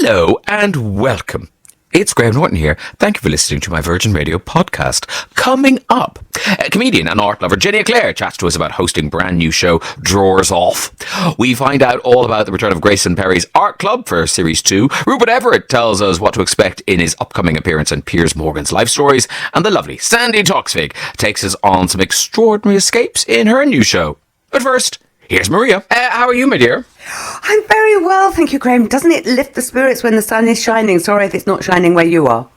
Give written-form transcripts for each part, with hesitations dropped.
Hello and welcome. It's Graham Norton here. Thank you for listening to my Virgin Radio podcast. Coming up, comedian and art lover Jenny Eclair chats to us about hosting brand new show Drawers Off. We find out all about the return of Grayson Perry's Art Club for Series 2. Rupert Everett tells us what to expect in his upcoming appearance on Piers Morgan's Life Stories. And the lovely Sandi Toksvig takes us on some extraordinary escapes in her new show. But first, here's Maria. How are you, my dear? I'm very well, thank you, Graham. Doesn't it lift the spirits when the sun is shining? Sorry if it's not shining where you are.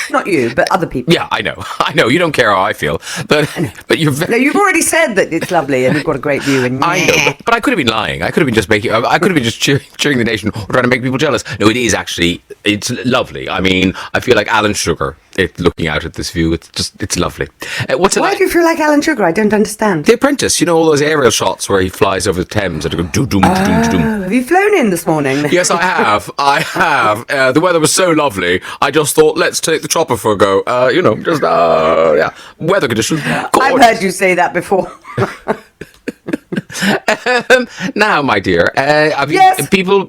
Not you, but other people. Yeah, I know. You don't care how I feel, but you're very... No, you've already said that it's lovely and you've got a great view. And I know, but I could have been lying. I could have been just making. I could have been just cheering the nation or trying to make people jealous. No, it is actually. It's lovely. I mean, I feel like Alan Sugar. Looking out at this view, it's lovely. Why do you feel like Alan Sugar? I don't understand. The Apprentice. You know all those aerial shots where he flies over the Thames and go doom doom doom doom. Have you flown in this morning? Yes, I have. I have. The weather was so lovely. I just thought, let's take the chopper for a go. Weather conditions. Gorgeous. I've heard you say that before. Now, my dear, yes. people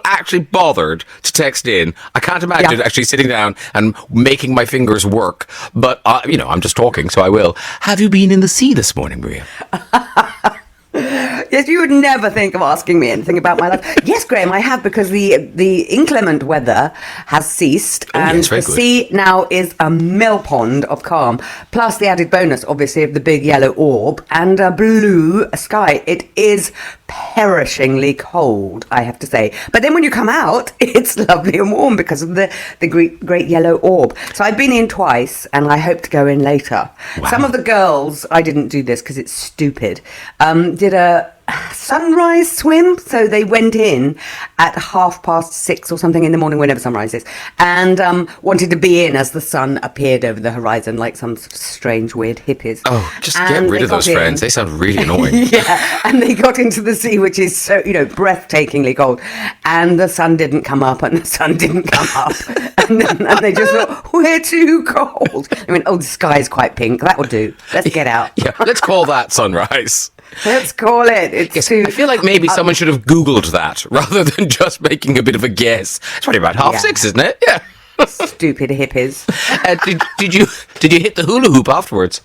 actually bothered to text in. I can't imagine actually sitting down and making my fingers work. But, I'm just talking, so I will. Have you been in the sea this morning, Maria? Yes, you would never think of asking me anything about my life. Yes, Graham, I have, because the inclement weather has ceased, and the sea now is a mill pond of calm, plus the added bonus, obviously, of the big yellow orb and a blue sky. It is perishingly cold, I have to say. But then when you come out, it's lovely and warm because of the great yellow orb. So I've been in twice, and I hope to go in later. Wow. Some of the girls, I didn't do this because it's stupid, did a sunrise swim, so they went in at 6:30 or something in the morning, whenever sunrise is, and wanted to be in as the sun appeared over the horizon, like some strange weird hippies. Oh, just get rid of those friends. They sound really annoying. Yeah, and they got into the sea, which is so, breathtakingly cold, and the sun didn't come up, and the sun didn't come up, and they just thought, we're too cold. I mean, the sky is quite pink. That will do. Let's get out. Yeah, let's call that sunrise. Let's call it. I feel like maybe someone should have Googled that rather than just making a bit of a guess. It's probably about 6:30, isn't it? Yeah. Stupid hippies. Did you hit the hula hoop afterwards?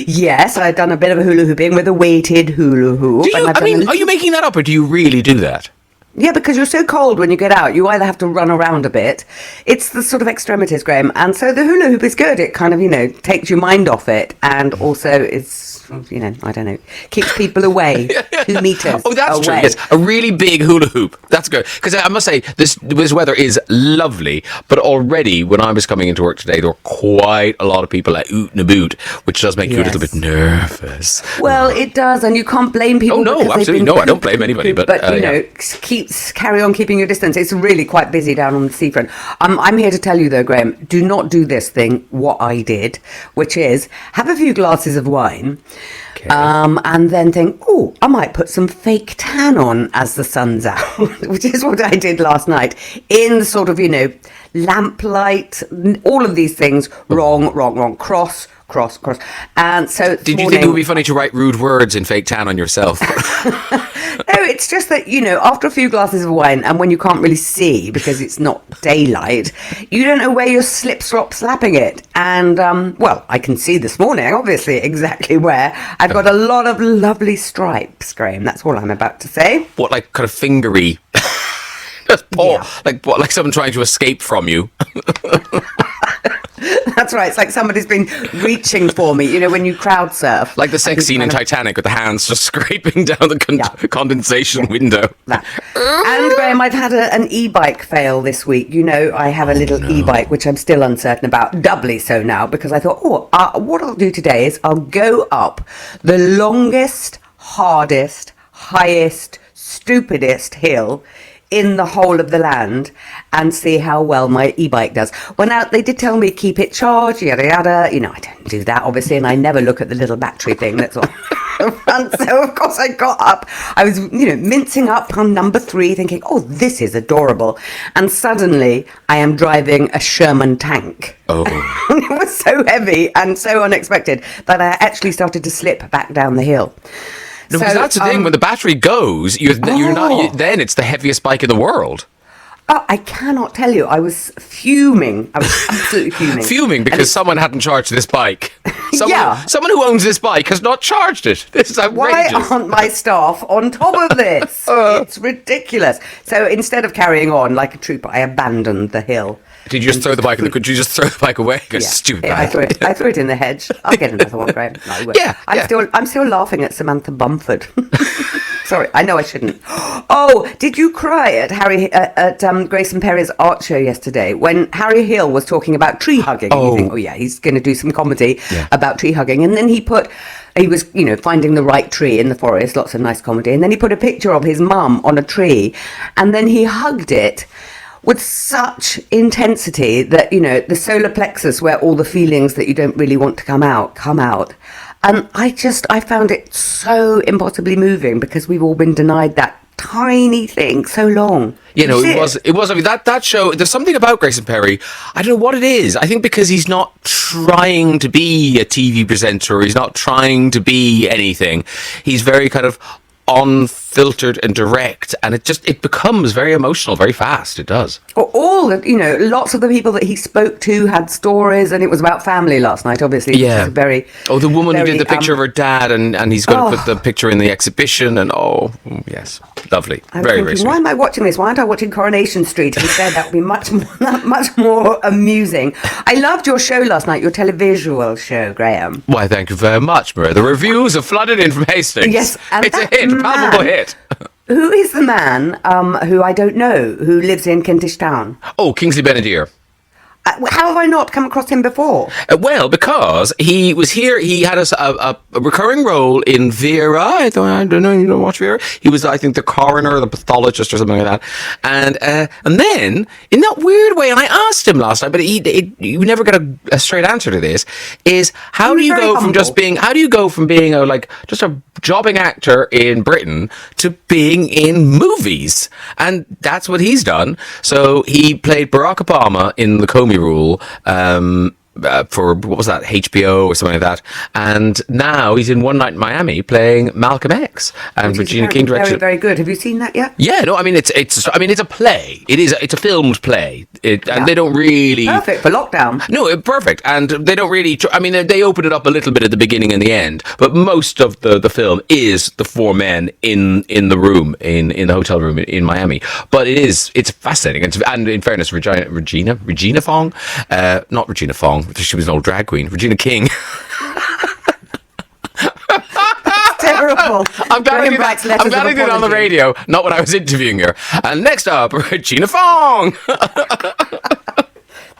Yes, I'd done a bit of hula hooping with a weighted hula hoop. Are you making that up, or do you really do that? Yeah, because you're so cold when you get out. You either have to run around a bit. It's the sort of extremities, Graham. And so the hula hoop is good. It kind of, takes your mind off it. And also it's, I don't know, keeps people away. 2 meters Oh, that's away. true. Yes, a really big hula hoop. That's good. Because I must say, this weather is lovely. But already, when I was coming into work today, there were quite a lot of people at Oot and Aboot, which does make you a little bit nervous. Well, it does. And you can't blame people. Oh, no, absolutely. No, I don't blame anybody. But carry on keeping your distance. It's really quite busy down on the seafront. I'm here to tell you, though, Graham, do not do this thing, what I did, which is have a few glasses of wine, and then think, I might put some fake tan on as the sun's out, which is what I did last night in the sort of, lamplight, all of these things, wrong, cross. And so did you think it would be funny to write rude words in fake tan on yourself? No, it's just that, after a few glasses of wine, and when you can't really see because it's not daylight, you don't know where you're slapping it. And, I can see this morning, obviously, exactly where. I've got a lot of lovely stripes, Graham. That's all I'm about to say. What, like kind of fingery? Just paw, like someone trying to escape from you. That's right. It's like somebody's been reaching for me, when you crowd surf. Like the sex scene in Titanic with the hands just scraping down the condensation window. That. And Graham, I've had an e-bike fail this week. I have a little e-bike, which I'm still uncertain about, doubly so now, because I thought, what I'll do today is I'll go up the longest, hardest, highest, stupidest hill in the whole of the land and see how well my e-bike does. Well, now, they did tell me keep it charged, yada, yada. I don't do that, obviously, and I never look at the little battery thing that's on the front. So, of course, I got up. I was, mincing up on number 3, thinking, this is adorable. And suddenly, I am driving a Sherman tank. Oh. It was so heavy and so unexpected that I actually started to slip back down the hill. No, because that's the thing. When the battery goes, then it's the heaviest bike in the world. Oh, I cannot tell you. I was fuming. I was absolutely fuming. Fuming because someone hadn't charged this bike. Someone who owns this bike has not charged it. This is outrageous. Why aren't my staff on top of this? It's ridiculous. So instead of carrying on like a trooper, I abandoned the hill. Did you just throw the bike? Could you just throw the bike away? Stupid bike. I threw it in the hedge. I'll get another one, Graham. No, I will. I'm still laughing at Samantha Bumford. Sorry, I know I shouldn't. Oh, did you cry at Grayson Perry's art show yesterday when Harry Hill was talking about tree hugging? And you think, he's going to do some comedy about tree hugging, and then he was, finding the right tree in the forest, lots of nice comedy, and then he put a picture of his mum on a tree, and then he hugged it with such intensity that, the solar plexus, where all the feelings that you don't really want to come out. And I found it so impossibly moving because we've all been denied that tiny thing so long. It was. I mean, that show. There's something about Grayson Perry. I don't know what it is. I think because he's not trying to be a TV presenter. He's not trying to be anything. He's very kind of unfiltered and direct, and it becomes very emotional very fast. It does. Lots of the people that he spoke to had stories, and it was about family last night, obviously. Yeah. The woman who did the picture of her dad, and he's going to put the picture in the exhibition, and yes, lovely. Very, very sweet. Why am I watching this? Why aren't I watching Coronation Street instead? That would be much more amusing. I loved your show last night, your televisual show, Graham. Why, thank you very much, Maria. The reviews have flooded in from Hastings. Yes, and it's a hit, a palpable hit. Who is the man who I don't know, who lives in Kentish Town? Oh, Kingsley Ben-Adir. How have I not come across him before? Well, because he was here. He had a recurring role in Vera. I don't know. You don't watch Vera? He was, I think, the coroner, the pathologist, or something like that. And then, in that weird way, and I asked him last night, but you never get a straight answer to this. Is how do you go from being just a jobbing actor in Britain to being in movies? And that's what he's done. So he played Barack Obama in The Comey Rule, for, what was that, HBO or something like that, and now he's in One Night in Miami playing Malcolm X, and Regina King directed. Very, very good. Have you seen that yet? Yeah, no, I mean it's a play. It's a filmed play, and they don't really perfect for lockdown. No, perfect, and they don't really. They open it up a little bit at the beginning and the end, but most of the film is the four men in the room in the hotel room in Miami. But it's fascinating, and in fairness, Regina Fong, not Regina Fong. She was an old drag queen. Regina King. Terrible. I'm glad I did it on the radio, not when I was interviewing her. And next up, Regina Fong.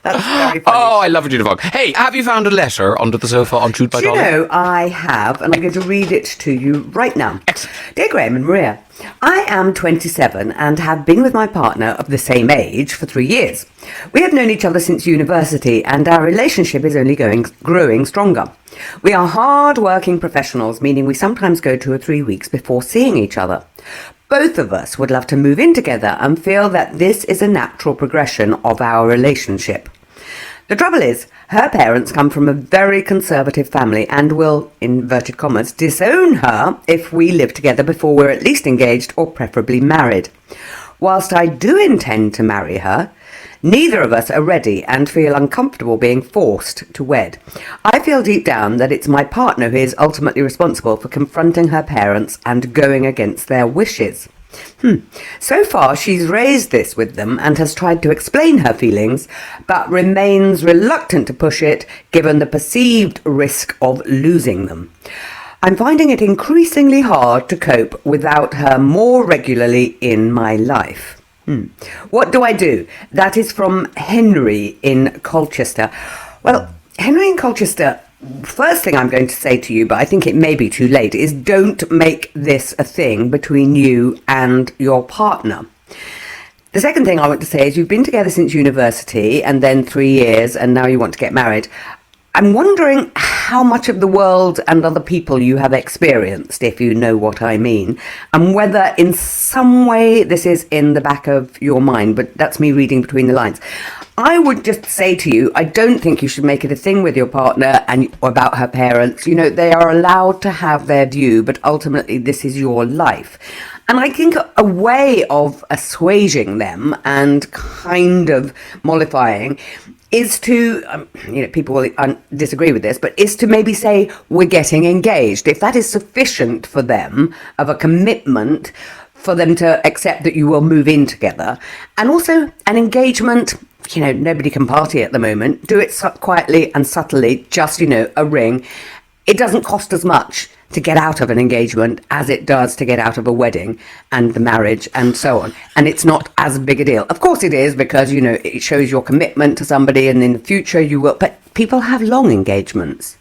That's very funny. Oh, I love Regina Fong. Hey, have you found a letter under the sofa on Truth by Dolly? I have, and I'm going to read it to you right now. Excellent. Dear Graham and Maria, I am 27 and have been with my partner of the same age for 3 years. We have known each other since university, and our relationship is only growing stronger. We are hard-working professionals, meaning we sometimes go 2 or 3 weeks before seeing each other. Both of us would love to move in together and feel that this is a natural progression of our relationship. The trouble is, her parents come from a very conservative family and will, inverted commas, disown her if we live together before we're at least engaged or preferably married. Whilst I do intend to marry her, neither of us are ready and feel uncomfortable being forced to wed. I feel deep down that it's my partner who is ultimately responsible for confronting her parents and going against their wishes. So far, she's raised this with them and has tried to explain her feelings, but remains reluctant to push it given the perceived risk of losing them. I'm finding it increasingly hard to cope without her more regularly in my life. What do I do? That is from Henry in Colchester. Well, Henry in Colchester, first thing I'm going to say to you, but I think it may be too late, is don't make this a thing between you and your partner. The second thing I want to say is you've been together since university and then 3 years and now you want to get married. I'm wondering how much of the world and other people you have experienced, if you know what I mean, and whether in some way this is in the back of your mind, but that's me reading between the lines. I would just say to you, I don't think you should make it a thing with your partner and about her parents. You know, they are allowed to have their view, but ultimately this is your life. And I think a way of assuaging them and kind of mollifying is to, people will disagree with this, but is to maybe say, we're getting engaged. If that is sufficient for them of a commitment for them to accept that you will move in together. And also an engagement, nobody can party at the moment. Do it quietly and subtly, just, a ring. It doesn't cost as much to get out of an engagement as it does to get out of a wedding and the marriage and so on. And it's not as big a deal. Of course it is, because, it shows your commitment to somebody, and in the future you will. But people have long engagements,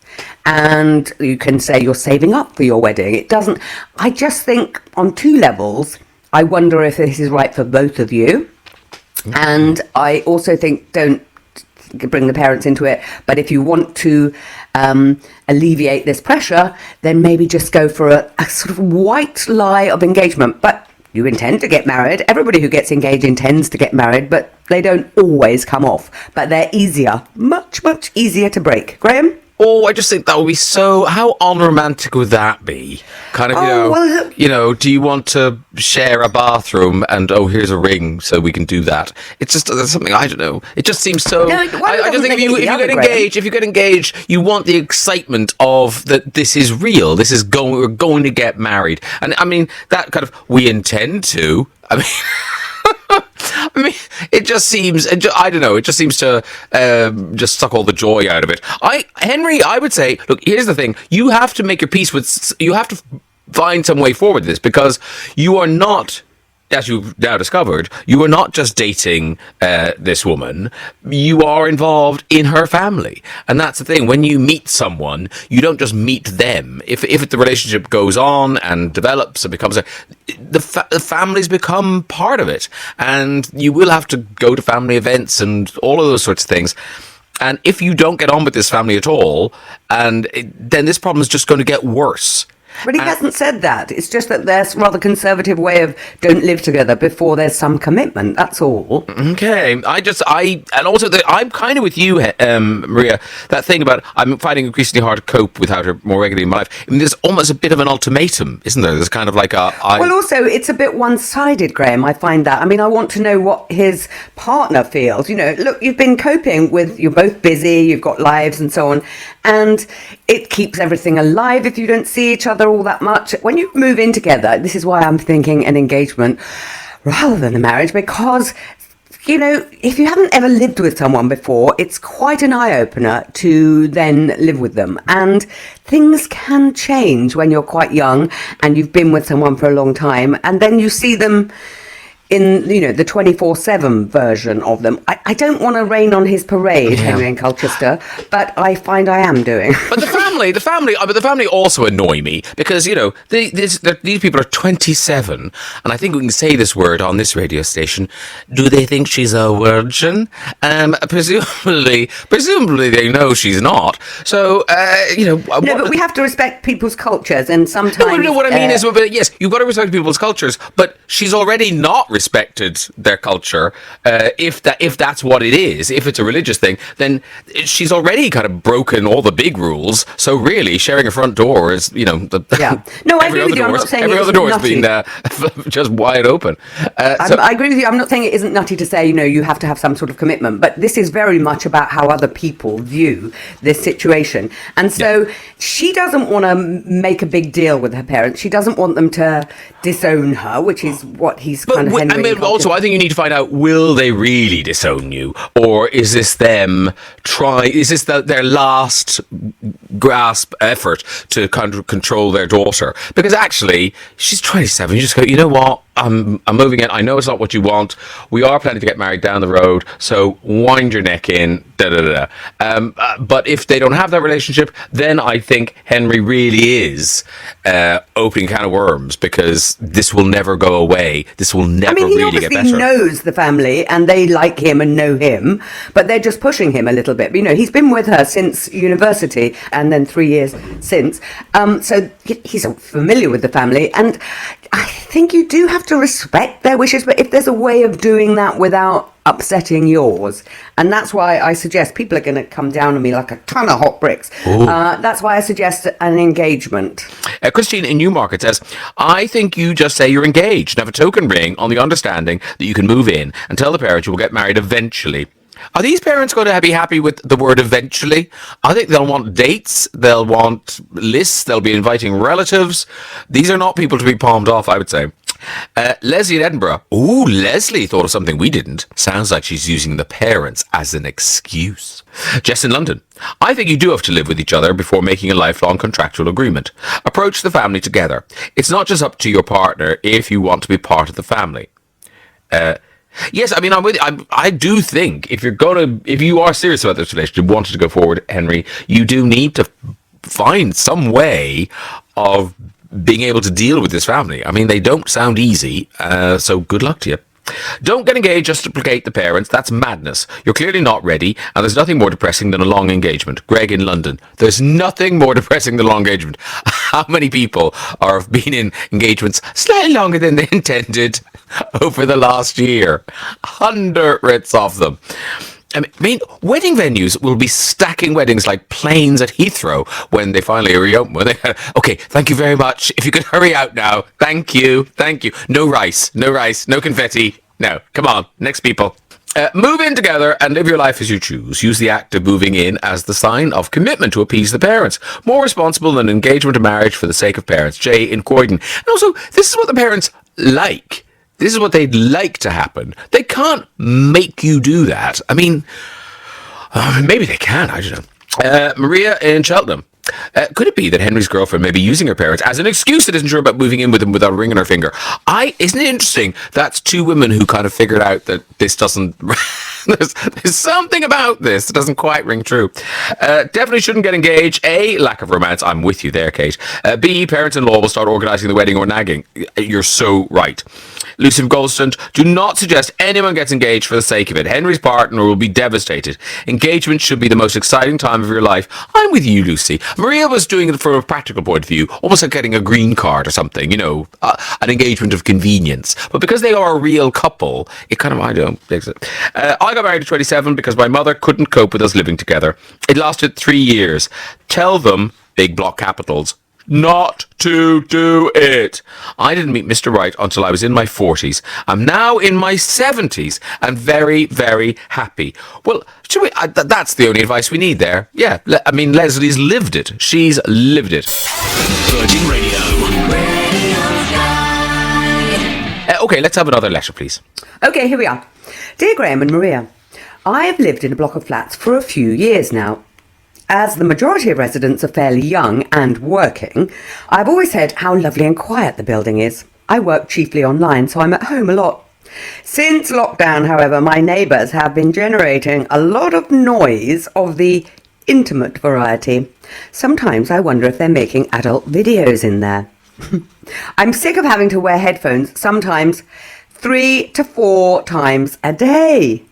and you can say you're saving up for your wedding. It doesn't. I just think on two levels, I wonder if this is right for both of you. And I also think don't bring the parents into it, but if you want to alleviate this pressure, then maybe just go for a sort of white lie of engagement. But you intend to get married. Everybody who gets engaged intends to get married, but they don't always come off. But they're easier, much, much easier to break. Graham? Oh, I just think that would be so... How unromantic would that be? Kind of, do you want to share a bathroom and, here's a ring so we can do that? It's just something, I don't know. It just seems so... No, I just think if you get engaged, you want the excitement of that this is real. This is we're going to get married. And, I mean, that kind of, we intend to... it just seems, I don't know, it just seems to just suck all the joy out of it. Henry, I would say, look, here's the thing. You have to make your peace with, you have to find some way forward with this, because you are not, as you've now discovered, you are not just dating this woman, you are involved in her family. And that's the thing, when you meet someone, you don't just meet them. If the relationship goes on and develops and becomes the families become part of it. And you will have to go to family events and all of those sorts of things. And if you don't get on with this family at all, then this problem is just going to get worse. But he hasn't said that. It's just that there's a rather conservative way of don't live together before there's some commitment. That's all. Okay. I'm kind of with you, Maria. That thing about I'm finding increasingly hard to cope without her more regularly in my life. I mean, there's almost a bit of an ultimatum, isn't there? There's kind of like Well, also, it's a bit one-sided, Graham. I find that. I mean, I want to know what his partner feels. Look, you've been coping with, you're both busy, you've got lives and so on, and it keeps everything alive if you don't see each other all that much. When you move in together, this is why I'm thinking an engagement rather than a marriage, because if you haven't ever lived with someone before, it's quite an eye-opener to then live with them. And things can change when you're quite young and you've been with someone for a long time, and then you see them in, the 24/7 version of them. I don't want to rain on his parade, Henry and Colchester, but I find I am doing. But the family also annoy me, because, these people are 27, and I think we can say this word on this radio station. Do they think she's a virgin? Presumably they know she's not. So, No, but we have to respect people's cultures, and sometimes... No, what I mean is, yes, you've got to respect people's cultures, but she's already not respected their culture. If that's what it is, if it's a religious thing, then she's already kind of broken all the big rules. So really, sharing a front door is, No, I agree with you. I'm not saying every other door is being just wide open. I agree with you. I'm not saying it isn't nutty to say, you have to have some sort of commitment, but this is very much about how other people view this situation. And so she doesn't want to make a big deal with her parents. She doesn't want them to disown her, which is what he's kind of... Also, I think you need to find out, will they really disown you? Or is this them is this their last grasp effort to control their daughter? Because actually, she's 27. You just go, you know what? I'm moving in. I know it's not what you want. We are planning to get married down the road, so wind your neck in. But if they don't have that relationship, then I think Henry really is opening a can of worms, because this will never go away. This will never really get better. He knows the family, and they like him and know him, but they're just pushing him a little bit. He's been with her since university, and then 3 years since. So he's familiar with the family, and I think you do have to respect their wishes, but if there's a way of doing that without upsetting yours. And that's why I suggest, people are going to come down on me like a ton of hot bricks. That's why I suggest an engagement. Christine in Newmarket says, I think you just say you're engaged and have a token ring on the understanding that you can move in and tell the parents you will get married eventually. Are these parents going to be happy with the word eventually? I think they'll want dates, they'll want lists, they'll be inviting relatives. These are not people to be palmed off, I would say. Leslie in Edinburgh. Ooh, Leslie thought of something we didn't. Sounds like she's using the parents as an excuse. Jess in London. I think you do have to live with each other before making a lifelong contractual agreement. Approach the family together. It's not just up to your partner if you want to be part of the family. Yes, I mean, I'm with you. I do think if you are serious about this relationship, wanted to go forward, Henry, you do need to find some way of being able to deal with this family. I mean, they don't sound easy, so good luck to you. Don't get engaged just to placate the parents. That's madness. You're clearly not ready, and there's nothing more depressing than a long engagement. Greg in London. There's nothing more depressing than a long engagement. How many people have been in engagements slightly longer than they intended over the last year? Hundreds of them. I mean, wedding venues will be stacking weddings like planes at Heathrow when they finally reopen. Okay, thank you very much. If you could hurry out now. Thank you. No rice, no confetti. No, come on, next people. Move in together and live your life as you choose. Use the act of moving in as the sign of commitment to appease the parents. More responsible than engagement or marriage for the sake of parents. Jay in Croydon. And also, this is what the parents like. This is what they'd like to happen. They can't make you do that. I mean, maybe they can, I don't know. Maria in Cheltenham. Could it be that Henry's girlfriend may be using her parents as an excuse that isn't sure about moving in with him without a ring on her finger? Isn't it interesting? That's two women who kind of figured out that this doesn't... there's something about this that doesn't quite ring true. Definitely shouldn't get engaged. A, lack of romance. I'm with you there, Kate. B, parents-in-law will start organising the wedding or nagging. You're so right. Lucy from Goldstone, do not suggest anyone gets engaged for the sake of it. Henry's partner will be devastated. Engagement should be the most exciting time of your life. I'm with you, Lucy. Maria was doing it from a practical point of view, almost like getting a green card or something, an engagement of convenience. But because they are a real couple, it kind of, I don't think so. I got married at 27 because my mother couldn't cope with us living together. It lasted 3 years. Tell them, big block capitals, not to do it. I didn't meet Mr. Right until I was in my 40s. I'm now in my 70s and very, very happy. Well, should we? That's the only advice we need there. Yeah, I mean, Leslie's lived it. She's lived it. Virgin Radio. Okay, let's have another letter, please. Okay, here we are. Dear Graham and Maria, I have lived in a block of flats for a few years now. As the majority of residents are fairly young and working, I've always said how lovely and quiet the building is. I work chiefly online, so I'm at home a lot. Since lockdown, however, my neighbours have been generating a lot of noise of the intimate variety. Sometimes I wonder if they're making adult videos in there. I'm sick of having to wear headphones, sometimes 3 to 4 times a day.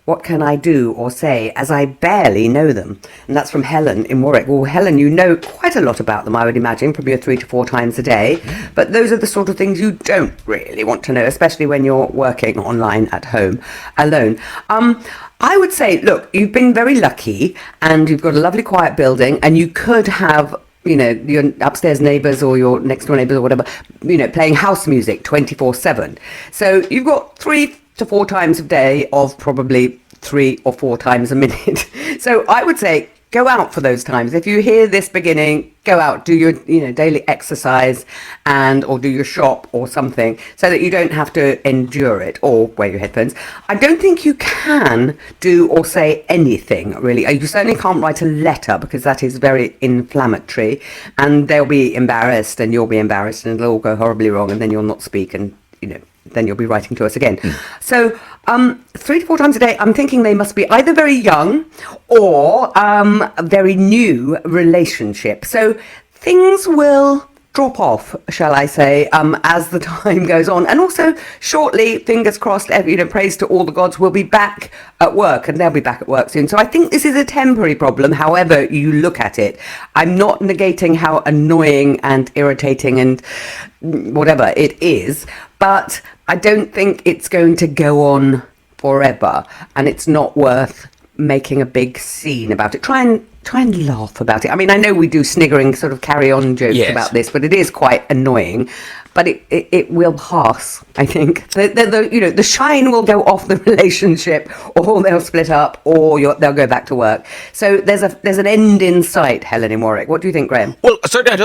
What can I do or say, as I barely know them? And that's from Helen in Warwick. Well, Helen, you know quite a lot about them, I would imagine, from your 3 to 4 times a day. But those are the sort of things you don't really want to know, especially when you're working online at home alone. I would say, look, you've been very lucky and you've got a lovely quiet building and you could have, your upstairs neighbours or your next door neighbours or whatever, playing house music 24/7. So you've got 3 to 4 times a day of probably 3 or 4 times a minute. So I would say go out for those times. If you hear this beginning, go out, do your daily exercise or do your shop or something so that you don't have to endure it or wear your headphones. I don't think you can do or say anything really. You certainly can't write a letter because that is very inflammatory and they'll be embarrassed and you'll be embarrassed and it'll all go horribly wrong and then you'll not speak and then you'll be writing to us again. So 3 to 4 times a day, I'm thinking they must be either very young or a very new relationship. So things will drop off, shall I say, as the time goes on. And also, shortly, fingers crossed, praise to all the gods, we'll be back at work, and they'll be back at work soon. So I think this is a temporary problem, however you look at it. I'm not negating how annoying and irritating and whatever it is, but I don't think it's going to go on forever, and it's not worth making a big scene about it. Try and laugh about it. I mean, I know we do sniggering sort of carry-on jokes about this, but it is quite annoying. But it will pass, I think. The shine will go off the relationship, or they'll split up, or they'll go back to work. So there's an end in sight, Helen in Warwick. What do you think, Graham? Well, certainly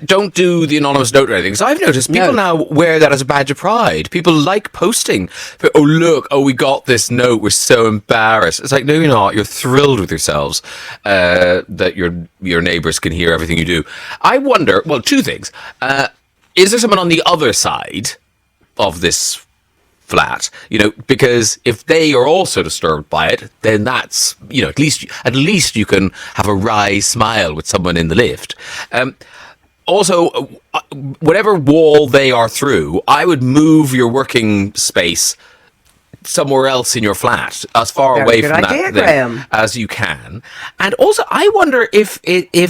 don't do the anonymous note or anything. Because I've noticed people now wear that as a badge of pride. People like posting. Oh, look, we got this note. We're so embarrassed. It's like, no, you're not. You're thrilled with yourselves that your neighbours can hear everything you do. I wonder, well, two things. Is there someone on the other side of this flat? Because if they are also disturbed by it, then that's, at least you can have a wry smile with someone in the lift. Also, whatever wall they are through, I would move your working space somewhere else in your flat, as far away from that as you can. And also, I wonder if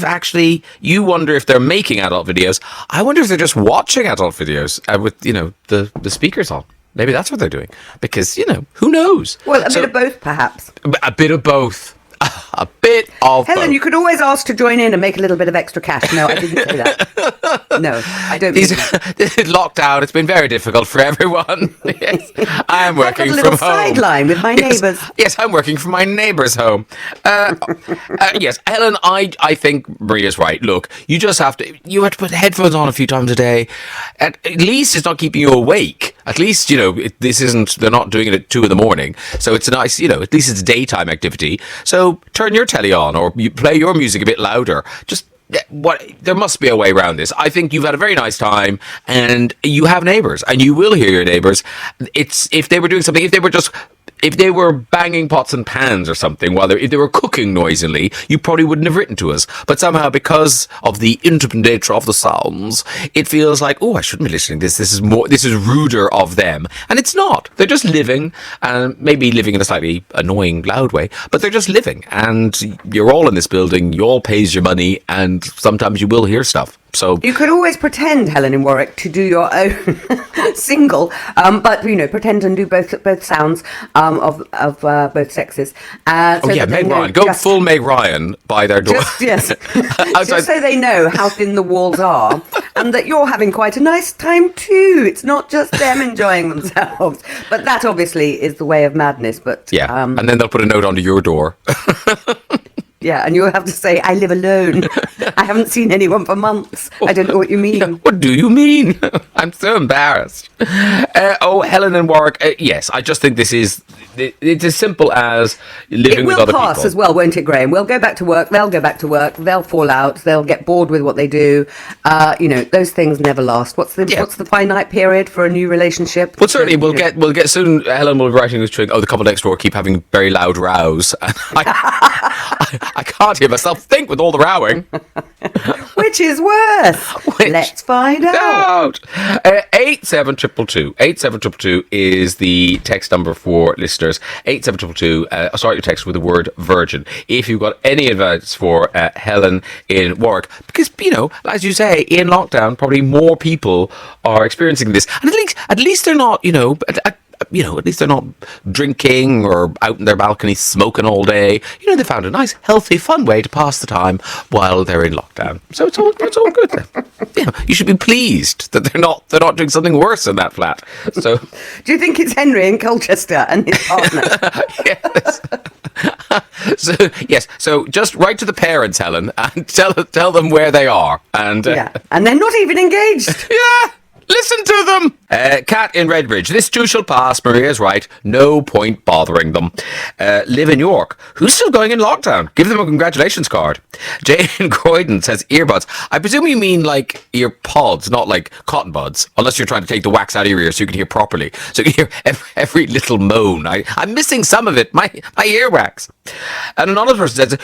actually you wonder if they're making adult videos. I wonder if they're just watching adult videos with the speakers on. Maybe that's what they're doing, because who knows? Well, a bit of both, perhaps. A bit of both. A bit of Helen, both. you could always ask to join in and make a little bit of extra cash. No, I didn't say that. No, I don't. Lockdown, it's been very difficult for everyone. Yes, I'm working from home. I've got a little sideline with my neighbours. Yes, I'm working from my neighbour's home. Yes, Helen, I think Maria's right. Look, you have to put headphones on a few times a day. At least it's not keeping you awake. At least, they're not doing it at 2 a.m. So it's a nice, at least it's daytime activity. So turn your telly on, or you play your music a bit louder. There must be a way around this. I think you've had a very nice time, and you have neighbours, and you will hear your neighbours. If they were doing something, if they were banging pots and pans or something, if they were cooking noisily, you probably wouldn't have written to us. But somehow, because of the intimate nature of the sounds, it feels like, I shouldn't be listening to this. This is ruder of them. And it's not. They're just living, and maybe living in a slightly annoying, loud way, but they're just living. And you're all in this building, you all pays your money, and sometimes you will hear stuff. So you could always pretend, Helen in Warwick, to do your own single, but pretend and do both sounds of both sexes. Meg Ryan, go full Meg Ryan by their door. Just so they know how thin the walls are, and that you're having quite a nice time too. It's not just them enjoying themselves, but that obviously is the way of madness. But and then they'll put a note onto your door. Yeah, and you'll have to say, I live alone. I haven't seen anyone for months. I don't know what you mean. Yeah, what do you mean? I'm so embarrassed. Helen and Warwick, yes, I just think it's as simple as living with other people. It will pass as well, won't it, Graham? We'll go back to work, they'll go back to work, they'll fall out, they'll get bored with what they do. Those things never last. What's the finite period for a new relationship? Well, certainly we'll get soon. Helen will be writing this string. The couple next door keep having very loud rows. I can't hear myself think with all the rowing. Which is worse? Let's find out. 87222. 87222 is the text number for listeners. 87222. Start your text with the word virgin. If you've got any advice for Helen in Warwick, because as you say, in lockdown, probably more people are experiencing this, and at least they're not, at least they're not drinking or out in their balcony smoking all day. They found a nice, healthy, fun way to pass the time while they're in lockdown. So it's all good then. You should be pleased that they're not doing something worse in that flat. So, do you think it's Henry in Colchester and his partner? Yes. So just write to the parents, Helen, and tell them where they are. And and they're not even engaged. Yeah. Listen to them! Cat in Redbridge. This too shall pass. Maria's right. No point bothering them. Live in York. Who's still going in lockdown? Give them a congratulations card. Jane Croydon says earbuds. I presume you mean like ear pods, not like cotton buds. Unless you're trying to take the wax out of your ear so you can hear properly. So you can hear every little moan. I'm missing some of it. My earwax. And another person says,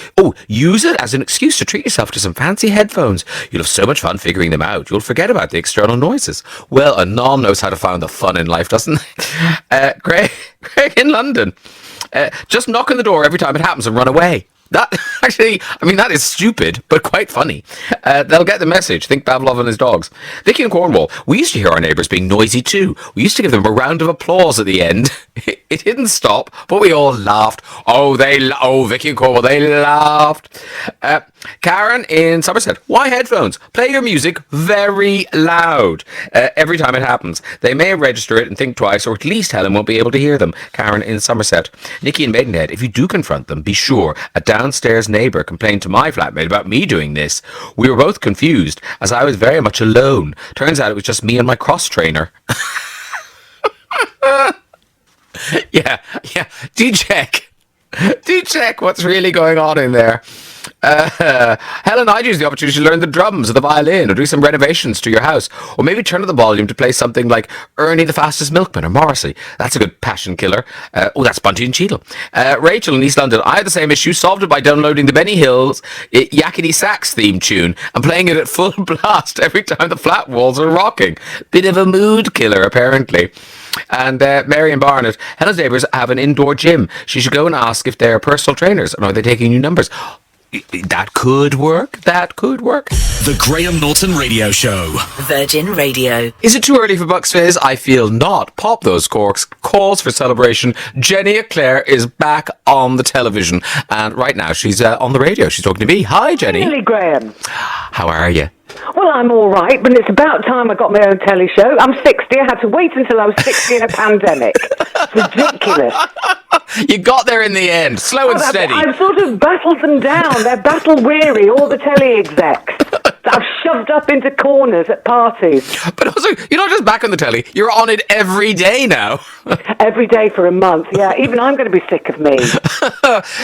use it as an excuse to treat yourself to some fancy headphones. You'll have so much fun figuring them out. You'll forget about the external noises. Well, a nom knows how to find the fun in life, doesn't it? Greg in London. Just knock on the door every time it happens and run away. That actually, I mean, that is stupid, but quite funny. They'll get the message. Think Pavlov and his dogs. Vicky in Cornwall. We used to hear our neighbours being noisy too. We used to give them a round of applause at the end. It didn't stop, but we all laughed. Oh, Vicky in Cornwall, they laughed. Karen in Somerset. Why headphones? Play your music very loud. Every time it happens. They may register it and think twice, or at least Helen won't be able to hear them. Karen in Somerset. Nikki in Maidenhead. If you do confront them, be sure a downstairs neighbour complained to my flatmate about me doing this. We were both confused, as I was very much alone. Turns out it was just me and my cross trainer. Yeah. Do check what's really going on in there. Helen, I'd use the opportunity to learn the drums or the violin, or do some renovations to your house, or maybe turn up the volume to play something like Ernie the Fastest Milkman or Morrissey. That's a good passion killer. That's Bunty and Cheadle. Rachel in East London. I had the same issue, solved it by downloading the Benny Hills Yakety Sax theme tune and playing it at full blast every time the flat walls are rocking. Bit of a mood killer, apparently. And Marion Barnett. Helen's neighbours have an indoor gym. She should go and ask if they're personal trainers, and are they taking new numbers. That could work. The Graham Norton Radio Show. Virgin Radio. Is it too early for Bucks Fizz? I feel not. Pop those corks. Calls for celebration. Jenny Eclair is back on the television. And right now she's on the radio. She's talking to me. Hi, Jenny. Really, Graham. How are you? Well, I'm all right, but it's about time I got my own telly show. I'm 60. I had to wait until I was 60 in a pandemic. It's ridiculous. You got there in the end, slow and steady. I've sort of battled them down. They're battle weary, all the telly execs. I've shoved up into corners at parties. But also, you're not just back on the telly, you're on it every day now. Every day for a month, yeah. Even I'm going to be sick of me.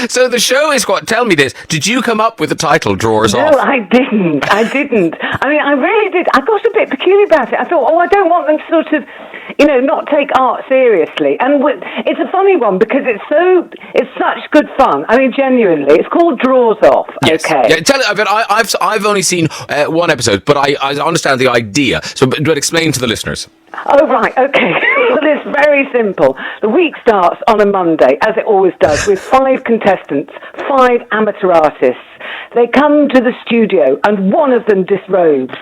So the show is what? Tell me this. Did you come up with the title, Drawers Off? No, I didn't. I mean, I really did. I got a bit peculiar about it. I thought, I don't want them to sort of, not take art seriously. And it's a funny one because it's such good fun. I mean, genuinely, it's called Drawers Off. Yes. Okay. Yeah, I've only seen one episode, but I understand the idea. So, but explain to the listeners. Oh, right, okay. Well, it's very simple. The week starts on a Monday, as it always does, with 5 contestants, 5 amateur artists. They come to the studio, and one of them disrobes,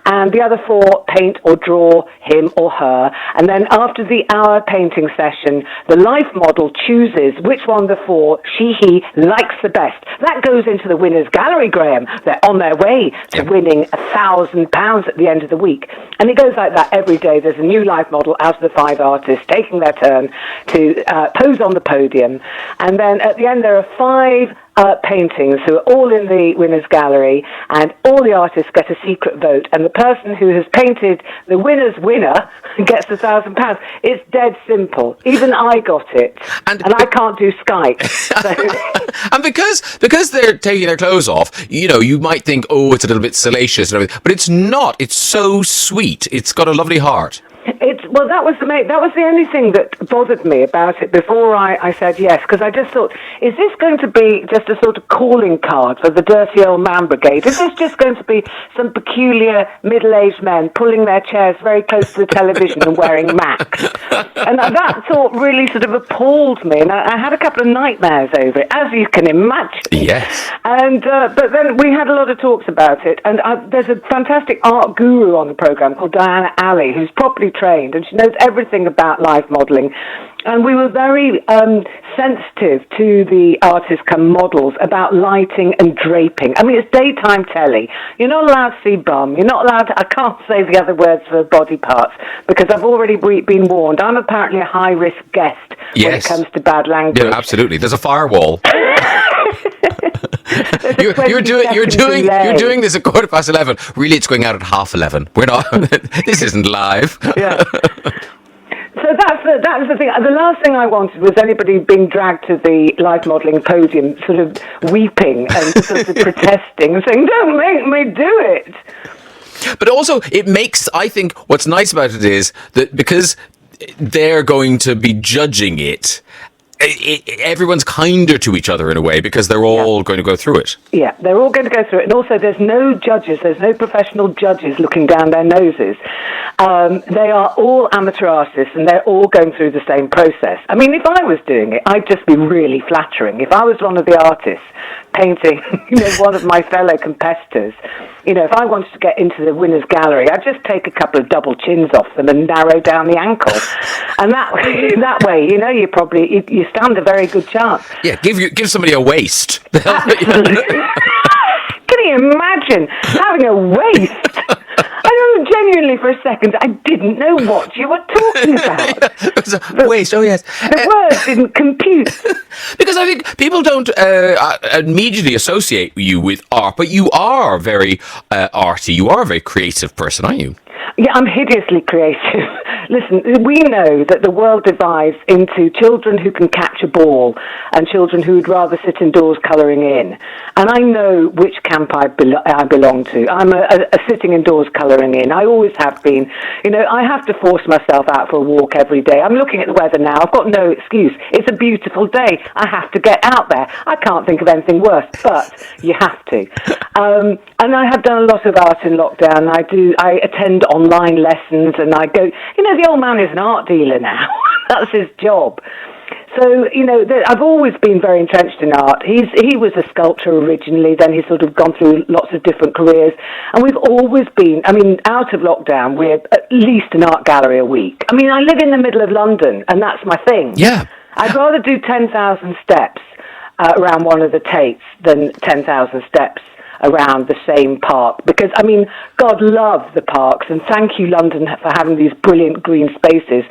and the other 4 paint or draw him or her. And then after the hour painting session, the life model chooses which one of the 4 he likes the best. That goes into the winner's gallery, Graham. They're on their way to winning £1,000 at the end of the week. And it goes like that every day. There's a new life model out of the 5 artists taking their turn to pose on the podium. And then at the end, there are 5 paintings who are all in the winner's gallery, and all the artists get a secret vote, and the person who has painted the winner's winner gets £1,000. It's dead simple. Even I got it, and I can't do Skype. So. And because they're taking their clothes off, you might think, it's a little bit salacious and everything, but it's not. It's so sweet. It's got a lovely heart. That was the only thing that bothered me about it before I said yes, because I just thought, is this going to be just a sort of calling card for the dirty old man brigade? Is this just going to be some peculiar middle-aged men pulling their chairs very close to the television and wearing Macs? And that thought really sort of appalled me, and I had a couple of nightmares over it, as you can imagine. Yes. And but then we had a lot of talks about it, and there's a fantastic art guru on the programme called Diana Alley, who's properly trained, and she knows everything about life modelling. And we were very sensitive to the artists come models about lighting and draping. I mean, it's daytime telly. You're not allowed to see bum. You're not allowed to, I can't say the other words for body parts because I've already been warned. I'm apparently a high-risk guest when it comes to bad language. Yeah, absolutely. There's a firewall. You're doing this at 11:15. Really, it's going out at 11:30. We're not. This isn't live. Yeah. So that's the thing. The last thing I wanted was anybody being dragged to the life modelling podium, sort of weeping and sort of protesting and saying, "Don't make me do it." But also, it makes. I think what's nice about it is that because they're going to be judging it. everyone's kinder to each other in a way because they're all going to go through it. Yeah, they're all going to go through it. And also there's no judges, there's no professional judges looking down their noses. They are all amateur artists and they're all going through the same process. I mean, if I was doing it, I'd just be really flattering. If I was one of the artists painting, one of my fellow competitors, if I wanted to get into the winner's gallery, I'd just take a couple of double chins off them and narrow down the ankle. And that way, you stand a very good chance. Yeah, give somebody a waist. Absolutely. Can you imagine having a waist? I don't know, genuinely for a second, I didn't know what you were talking about. Waist, oh yes. The words didn't compute. Because I think people don't immediately associate you with art, but you are very arty. You are a very creative person, aren't you? Yeah, I'm hideously creative. Listen, we know that the world divides into children who can catch a ball and children who would rather sit indoors colouring in. And I know which camp I belong to. I'm a sitting indoors colouring in. I always have been. I have to force myself out for a walk every day. I'm looking at the weather now. I've got no excuse. It's a beautiful day. I have to get out there. I can't think of anything worse, but you have to. And I have done a lot of art in lockdown. I attend online lessons and I go, the old man is an art dealer now. That's his job. So, I've always been very entrenched in art. He was a sculptor originally, then he's sort of gone through lots of different careers. And we've always been, out of lockdown, we're at least an art gallery a week. I live in the middle of London, and that's my thing. Yeah. I'd rather do 10,000 steps around one of the Tates than 10,000 steps around the same park, because God love the parks, and thank you London for having these brilliant green spaces,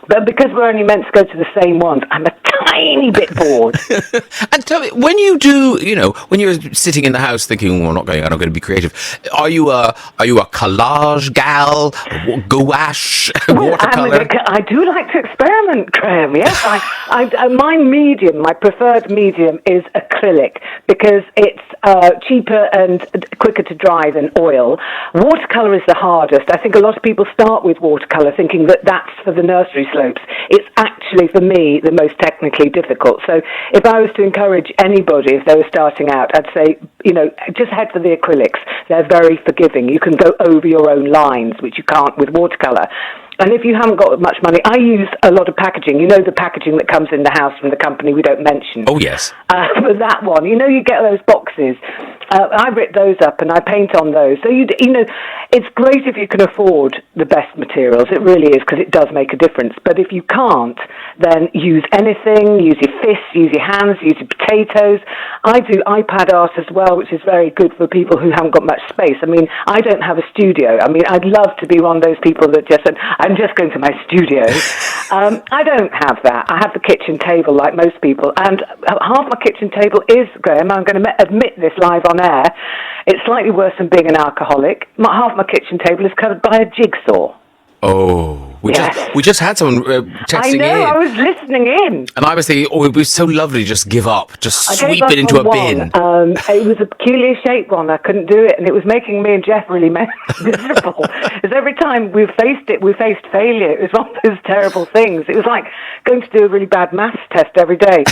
but because we're only meant to go to the same ones, I'm a tiny bit bored. And tell me, when you do, when you're sitting in the house thinking, I'm not going to be creative, are you a collage gal, gouache, watercolor? I do like to experiment, Graham. Yes, my preferred medium is acrylic because it's cheaper and quicker to dry than oil. Watercolor is the hardest. I think a lot of people start with watercolor thinking that that's for the nursery slopes. It's actually, for me, the most technically difficult. So if I was to encourage anybody, if they were starting out, I'd say, just head for the acrylics. They're very forgiving. You can go over your own lines, which you can't with watercolor. And if you haven't got much money, I use a lot of packaging. The packaging that comes in the house from the company we don't mention. Oh, yes. For that one, you get those boxes. I rip those up and I paint on those. So, it's great if you can afford the best materials. It really is, because it does make a difference. But if you can't, then use anything. Use your fists, use your hands, use your potatoes. I do iPad art as well, which is very good for people who haven't got much space. I don't have a studio. I'd love to be one of those people that just said, I'm just going to my studio. I don't have that. I have the kitchen table like most people. And half my kitchen table is, Graham, I'm going to admit this live on air, it's slightly worse than being an alcoholic. Half my kitchen table is covered by a jigsaw. Oh, we just had someone texting in. I know, I was listening in. And I was thinking, it would be so lovely to just give up, just sweep it into a bin. It was a peculiar shaped one. I couldn't do it, and it was making me and Jeff really miserable. Because every time we faced failure. It was one of those terrible things. It was like going to do a really bad maths test every day.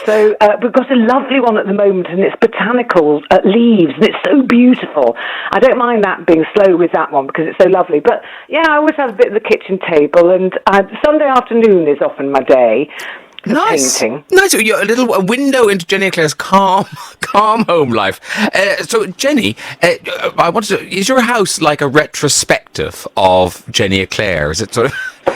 So we've got a lovely one at the moment, and it's botanical leaves, and it's so beautiful. I don't mind that being slow with that one because it's so lovely. But yeah, I always have a bit of the kitchen table, and Sunday afternoon is often my day for painting. Nice, a little window into Jenny Eclair's calm home life. So Jenny, I wanted to, is your house like a retrospective of Jenny Eclair? Is it sort of?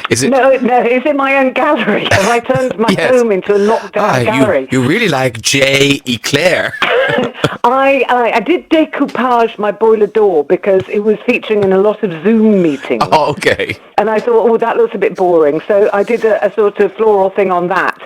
Is it? No, it's in my own gallery. Have I turned my home into a lockdown gallery? You really like J. Eclair. I did decoupage my boiler door because it was featuring in a lot of Zoom meetings. Oh, okay. And I thought, that looks a bit boring. So I did a sort of floral thing on that,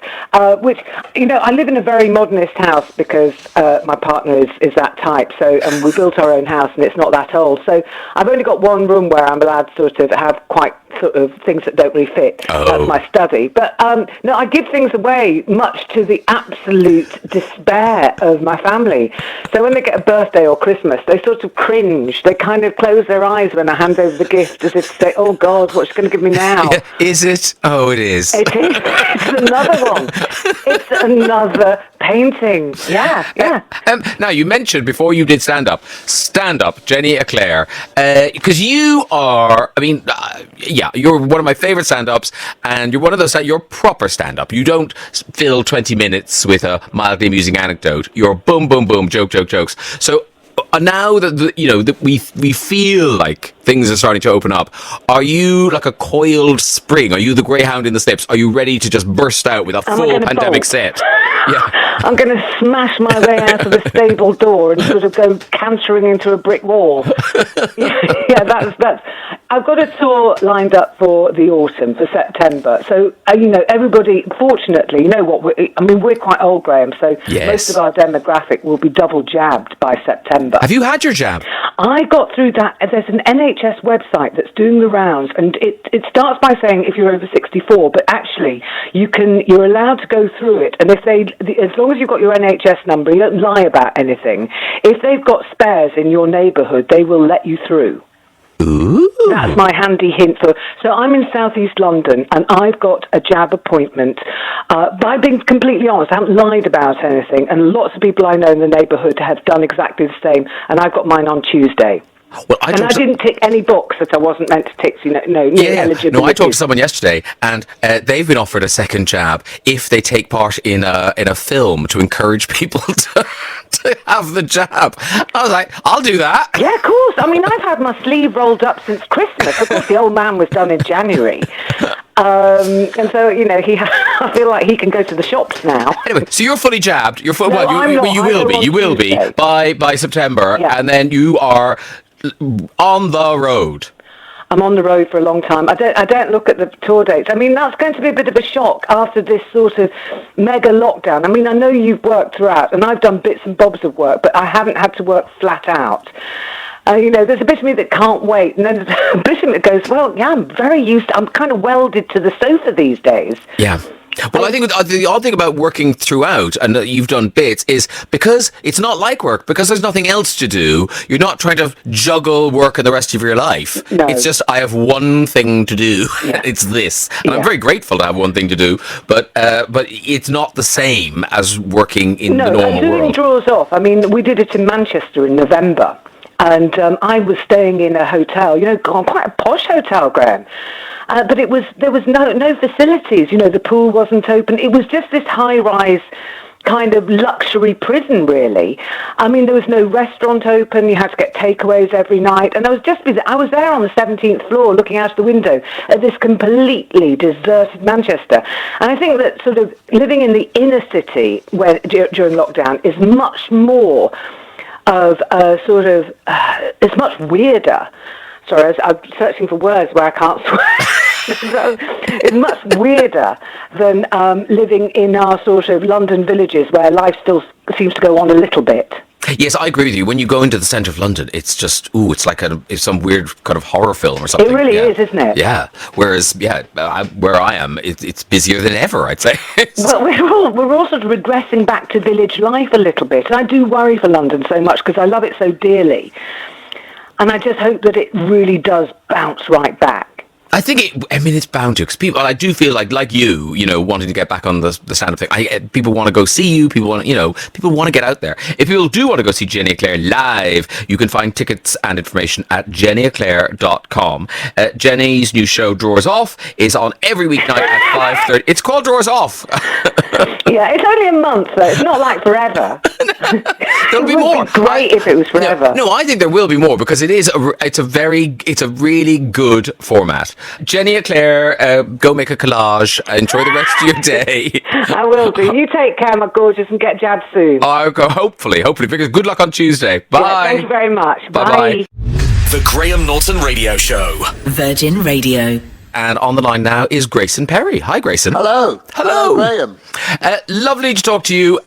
which, I live in a very modernist house because my partner is that type. So, and we built our own house and it's not that old. So I've only got one room where I'm allowed to sort of have quite sort of things that don't really fit. That's my study. But no, I give things away much to the absolute despair of my family. So when they get a birthday or Christmas, they sort of cringe. They kind of close their eyes when I hand over the gift, as if to say, "Oh God, what's she going to give me now?" Yeah, is it? Oh, it is. It is. It's another one. It's another painting. Yeah. Now, you mentioned before you did stand up, Jenny Eclair, because you are, you're one of my favourite stand-ups, and you're one of those, you're proper stand-up. You don't fill 20 minutes with a mildly amusing anecdote. You're boom, boom, boom, jokes. So now that we feel like things are starting to open up, are you like a coiled spring? Are you the greyhound in the slips? Are you ready to just burst out with a full pandemic set? Yeah. I'm going to smash my way out of the stable door and sort of go cantering into a brick wall. That's. I've got a tour lined up for the autumn, for September. So, everybody, fortunately, we're quite old, Graham, so most of our demographic will be double jabbed by September. Have you had your jab? I got through that. There's an NHS website that's doing the rounds, and it starts by saying if you're over 64, but actually you're allowed to go through it, and as long as you've got your NHS number, you don't lie about anything. If they've got spares in your neighbourhood, they will let you through. Ooh. That's my handy hint for. So I'm in southeast London, and I've got a jab appointment. But I've been completely honest, I haven't lied about anything, and lots of people I know in the neighbourhood have done exactly the same, and I've got mine on Tuesday. Well, I didn't tick any box that I wasn't meant to tick. Eligibility. No, I talked to someone yesterday, and they've been offered a second jab if they take part in a film to encourage people to have the jab. I was like, I'll do that. Yeah, of course. I've had my sleeve rolled up since Christmas. Of course, the old man was done in January. And so, I feel like he can go to the shops now. Anyway, so you're fully jabbed. You will be by September, and then you are on the road. I'm on the road for a long time. I don't look at the tour dates. That's going to be a bit of a shock after this sort of mega lockdown. I know you've worked throughout, and I've done bits and bobs of work, but I haven't had to work flat out. There's a bit of me that can't wait, and then there's a bit of me that goes, well, yeah, I'm kind of welded to the sofa these days. Yeah. Well, I think the odd thing about working throughout, and you've done bits, is because it's not like work, because there's nothing else to do. You're not trying to juggle work and the rest of your life. No. It's just, I have one thing to do. Yeah. It's this. And I'm very grateful to have one thing to do, but it's not the same as working in the normal world. No, doing draws off. We did it in Manchester in November, and I was staying in a hotel, quite a posh hotel, Graham. But there was no facilities. The pool wasn't open. It was just this high-rise kind of luxury prison, really. There was no restaurant open. You had to get takeaways every night. And I was there on the 17th floor looking out the window at this completely deserted Manchester. And I think that sort of living in the inner city during lockdown is much more of a sort of... it's much weirder. Sorry, I'm searching for words where I can't swear. So it's much weirder than living in our sort of London villages where life still seems to go on a little bit. Yes, I agree with you. When you go into the centre of London, it's just, it's like it's some weird kind of horror film or something. It really is, isn't it? Yeah. Whereas, where I am, it's busier than ever, I'd say. Well, we're all sort of regressing back to village life a little bit. And I do worry for London so much because I love it so dearly. And I just hope that it really does bounce right back. I think it's bound to, because people, I do feel like you, wanting to get back on the stand-up thing. People want to go see you. People want to get out there. If people do want to go see Jenny Eclair live, you can find tickets and information at jennyeclair.com. Jenny's new show, Drawers Off, is on every weeknight at 5:30. It's called Drawers Off. Yeah, it's only a month, though. It's not like forever. There'll be more. Be great if it was forever. No, I think there will be more, because it's a really good format. Jenny Eclair, go make a collage. Enjoy the rest of your day. I will do. You take care, my gorgeous, and get jabbed soon. I'll go, hopefully, because good luck on Tuesday. Bye. Yeah, thank you very much. Bye. The Graham Norton Radio Show. Virgin Radio. And on the line now is Grayson Perry. Hi, Grayson. Hello. Hello, Graham. Lovely to talk to you.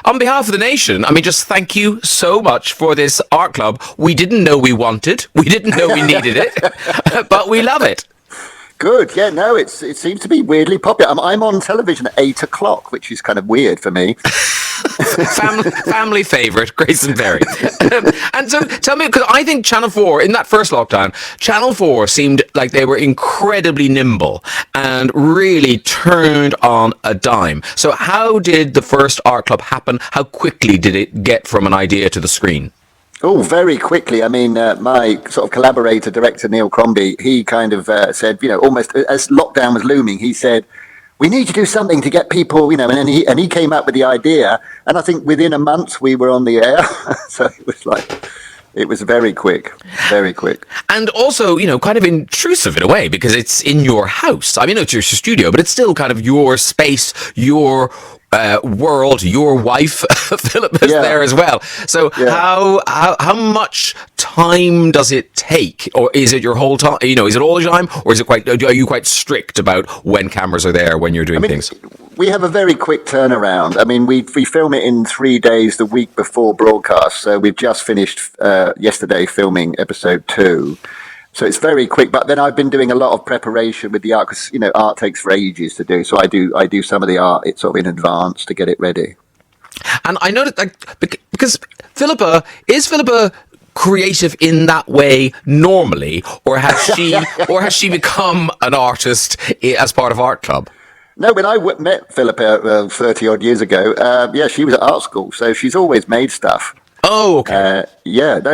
On behalf of the nation, just thank you so much for this art club. We didn't know we wanted. We didn't know we needed it. But we love it. Good. Yeah, no, it seems to be weirdly popular. I'm on television at 8 o'clock, which is kind of weird for me. Family favourite, Grayson Berry. And so tell me, because I think Channel 4, in that first lockdown, Channel 4 seemed like they were incredibly nimble and really turned on a dime. So how did the first art club happen? How quickly did it get from an idea to the screen? Oh, very quickly. I mean, my sort of collaborator, director Neil Crombie, he kind of said, almost as lockdown was looming, he said, we need to do something to get people, and he came up with the idea. And I think within a month we were on the air. So it was very quick, very quick. And also, kind of intrusive in a way, because it's in your house. I mean, it's your studio, but it's still kind of your space, your world, your wife, Philip, is there as well. So how much time does it take? Or is it your whole time? Is it all the time? Or are you quite strict about when cameras are there, when you're doing things? We have a very quick turnaround. I mean, we film it in 3 days the week before broadcast. So we've just finished yesterday filming episode 2. So it's very quick, but then I've been doing a lot of preparation with the art because art takes for ages to do. So I do some of the art sort of in advance to get it ready. And I noticed because Philippa creative in that way normally, or has she become an artist as part of Art Club? No, when I met Philippa 30 odd years ago, she was at art school, so she's always made stuff. Oh, okay.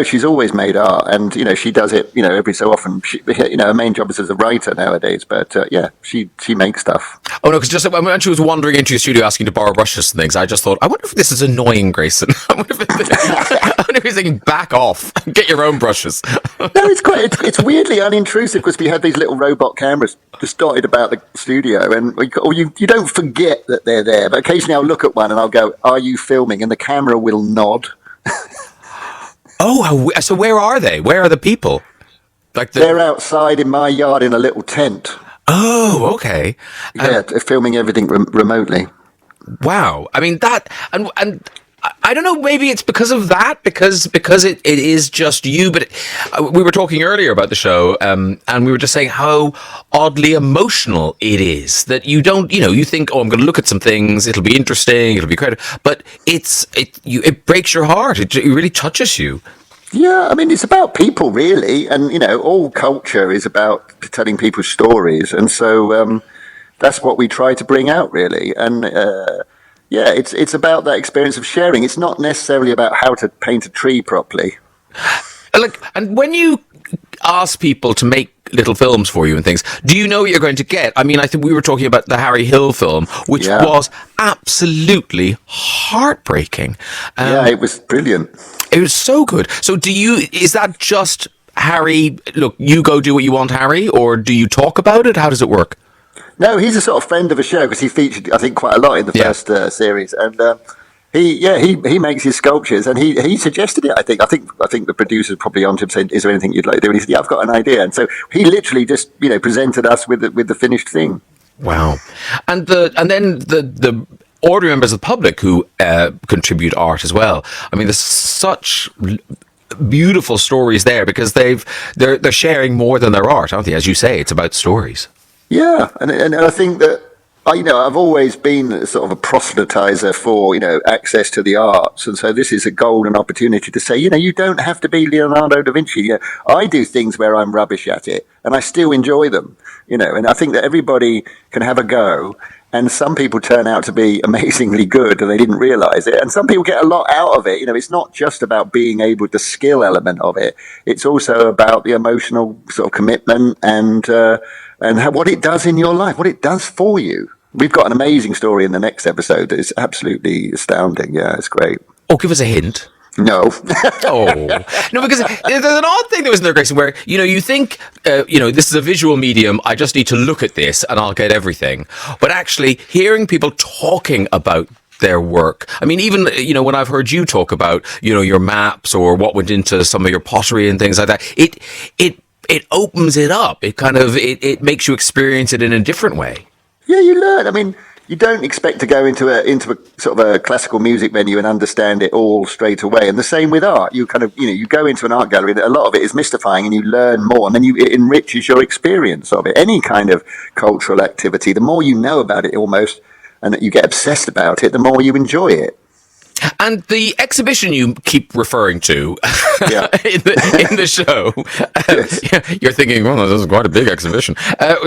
She's always made art, and she does it, every so often. Her main job is as a writer nowadays, but she makes stuff. Oh no, because just when she was wandering into your studio asking to borrow brushes and things, I just thought, I wonder if this is annoying, Grayson. I wonder if he's saying, back off, get your own brushes. No, it's weirdly unintrusive because we had these little robot cameras just dotted about the studio, and you don't forget that they're there, but occasionally I'll look at one and I'll go, "Are you filming?" And the camera will nod. Oh, so where are they? Where are the people? They're outside in my yard in a little tent. Oh, okay. They're filming everything remotely. Wow. I mean, that, and I don't know, maybe it's because of that, because it is just you, but we were talking earlier about the show, and we were just saying how oddly emotional it is, that you don't, you think, oh, I'm going to look at some things, it'll be interesting, it'll be creative, but it breaks your heart, it really touches you. Yeah, I mean, it's about people, really, and, all culture is about telling people's stories, and so that's what we try to bring out, really, and it's about that experience of sharing. It's not necessarily about how to paint a tree properly. And when you ask people to make little films for you and things, do you know what you're going to get? I mean, I think we were talking about the Harry Hill film, which was absolutely heartbreaking. It was brilliant. It was so good. So is that just Harry, look, you go do what you want, Harry, or do you talk about it? How does it work? No, he's a sort of friend of the show because he featured, I think, quite a lot in the first series, and he makes his sculptures, and he suggested it. I think the producer's probably on to him saying, "Is there anything you'd like to do?" And he said, "Yeah, I've got an idea," and so he literally just presented us with the finished thing. Wow, and then the ordinary members of the public who contribute art as well. I mean, there's such beautiful stories there because they're sharing more than their art, aren't they? As you say, it's about stories. Yeah, and I think that I've always been sort of a proselytizer for access to the arts, and so this is a golden opportunity to say you don't have to be Leonardo da Vinci. I do things where I'm rubbish at it, and I still enjoy them. And I think that everybody can have a go. And some people turn out to be amazingly good and they didn't realise it. And some people get a lot out of it. It's not just about being able to skill element of it. It's also about the emotional sort of commitment and what it does in your life, what it does for you. We've got an amazing story in the next episode. It's absolutely astounding. Yeah, it's great. Oh, give us a hint. No. No, because there's an odd thing that was in there, Grayson, where, you think, this is a visual medium, I just need to look at this and I'll get everything. But actually, hearing people talking about their work, I mean, even, when I've heard you talk about, your maps or what went into some of your pottery and things like that, it opens it up. It kind of, it makes you experience it in a different way. Yeah, you learn. I mean, you don't expect to go into a sort of a classical music venue and understand it all straight away. And the same with art. You kind of, you go into an art gallery, a lot of it is mystifying, and you learn more, and then it enriches your experience of it. Any kind of cultural activity, the more you know about it almost, and that you get obsessed about it, the more you enjoy it. And the exhibition you keep referring to in the show, you're thinking, well, this is quite a big exhibition.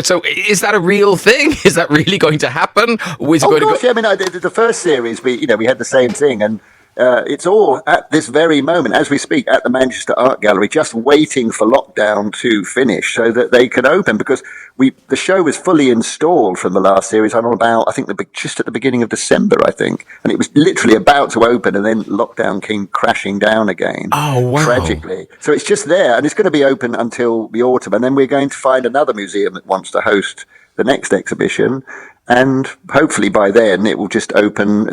So is that a real thing? Is that really going to happen? The first series, we had the same thing, and it's all at this very moment, as we speak, at the Manchester Art Gallery, just waiting for lockdown to finish so that they can open, because the show was fully installed from the last series on about, I think, just at the beginning of December, I think, and it was literally about to open, and then lockdown came crashing down again. Oh, wow. Tragically. So it's just there, and it's going to be open until the autumn, and then we're going to find another museum that wants to host the next exhibition, and hopefully by then it will just open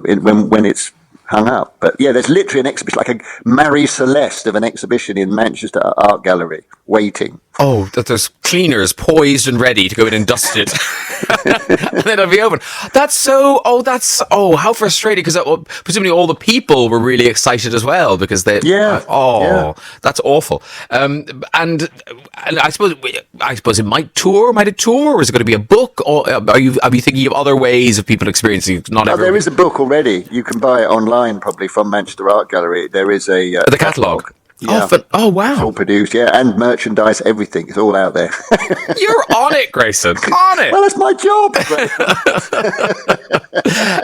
when it's hung up. But yeah, there's literally an exhibition, like a Marie Celeste of an exhibition in Manchester Art Gallery, waiting. Oh, that there's cleaners poised and ready to go in and dust it. And then it'll be open. How frustrating, because presumably all the people were really excited as well, because they... That's awful. And I suppose it might tour, or is it going to be a book, or are you thinking of other ways of people experiencing There is a book already. You can buy it online, probably, from Manchester Art Gallery. There is a... the catalogue. Yeah. Wow. It's all produced, and merchandise, everything. It's all out there. You're on it, Grayson. On it. Well, that's my job.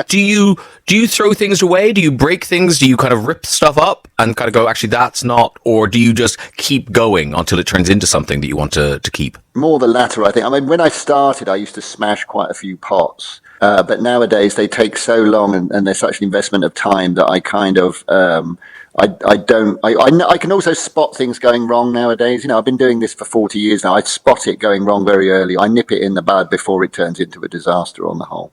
Do you throw things away? Do you break things? Do you kind of rip stuff up and kind of go, actually, that's not, or do you just keep going until it turns into something that you want to keep? More the latter, I think. I mean, when I started, I used to smash quite a few pots. But nowadays they take so long and there's such an investment of time that I kind of, I can also spot things going wrong nowadays. I've been doing this for 40 years now. I spot it going wrong very early. I nip it in the bud before it turns into a disaster on the whole.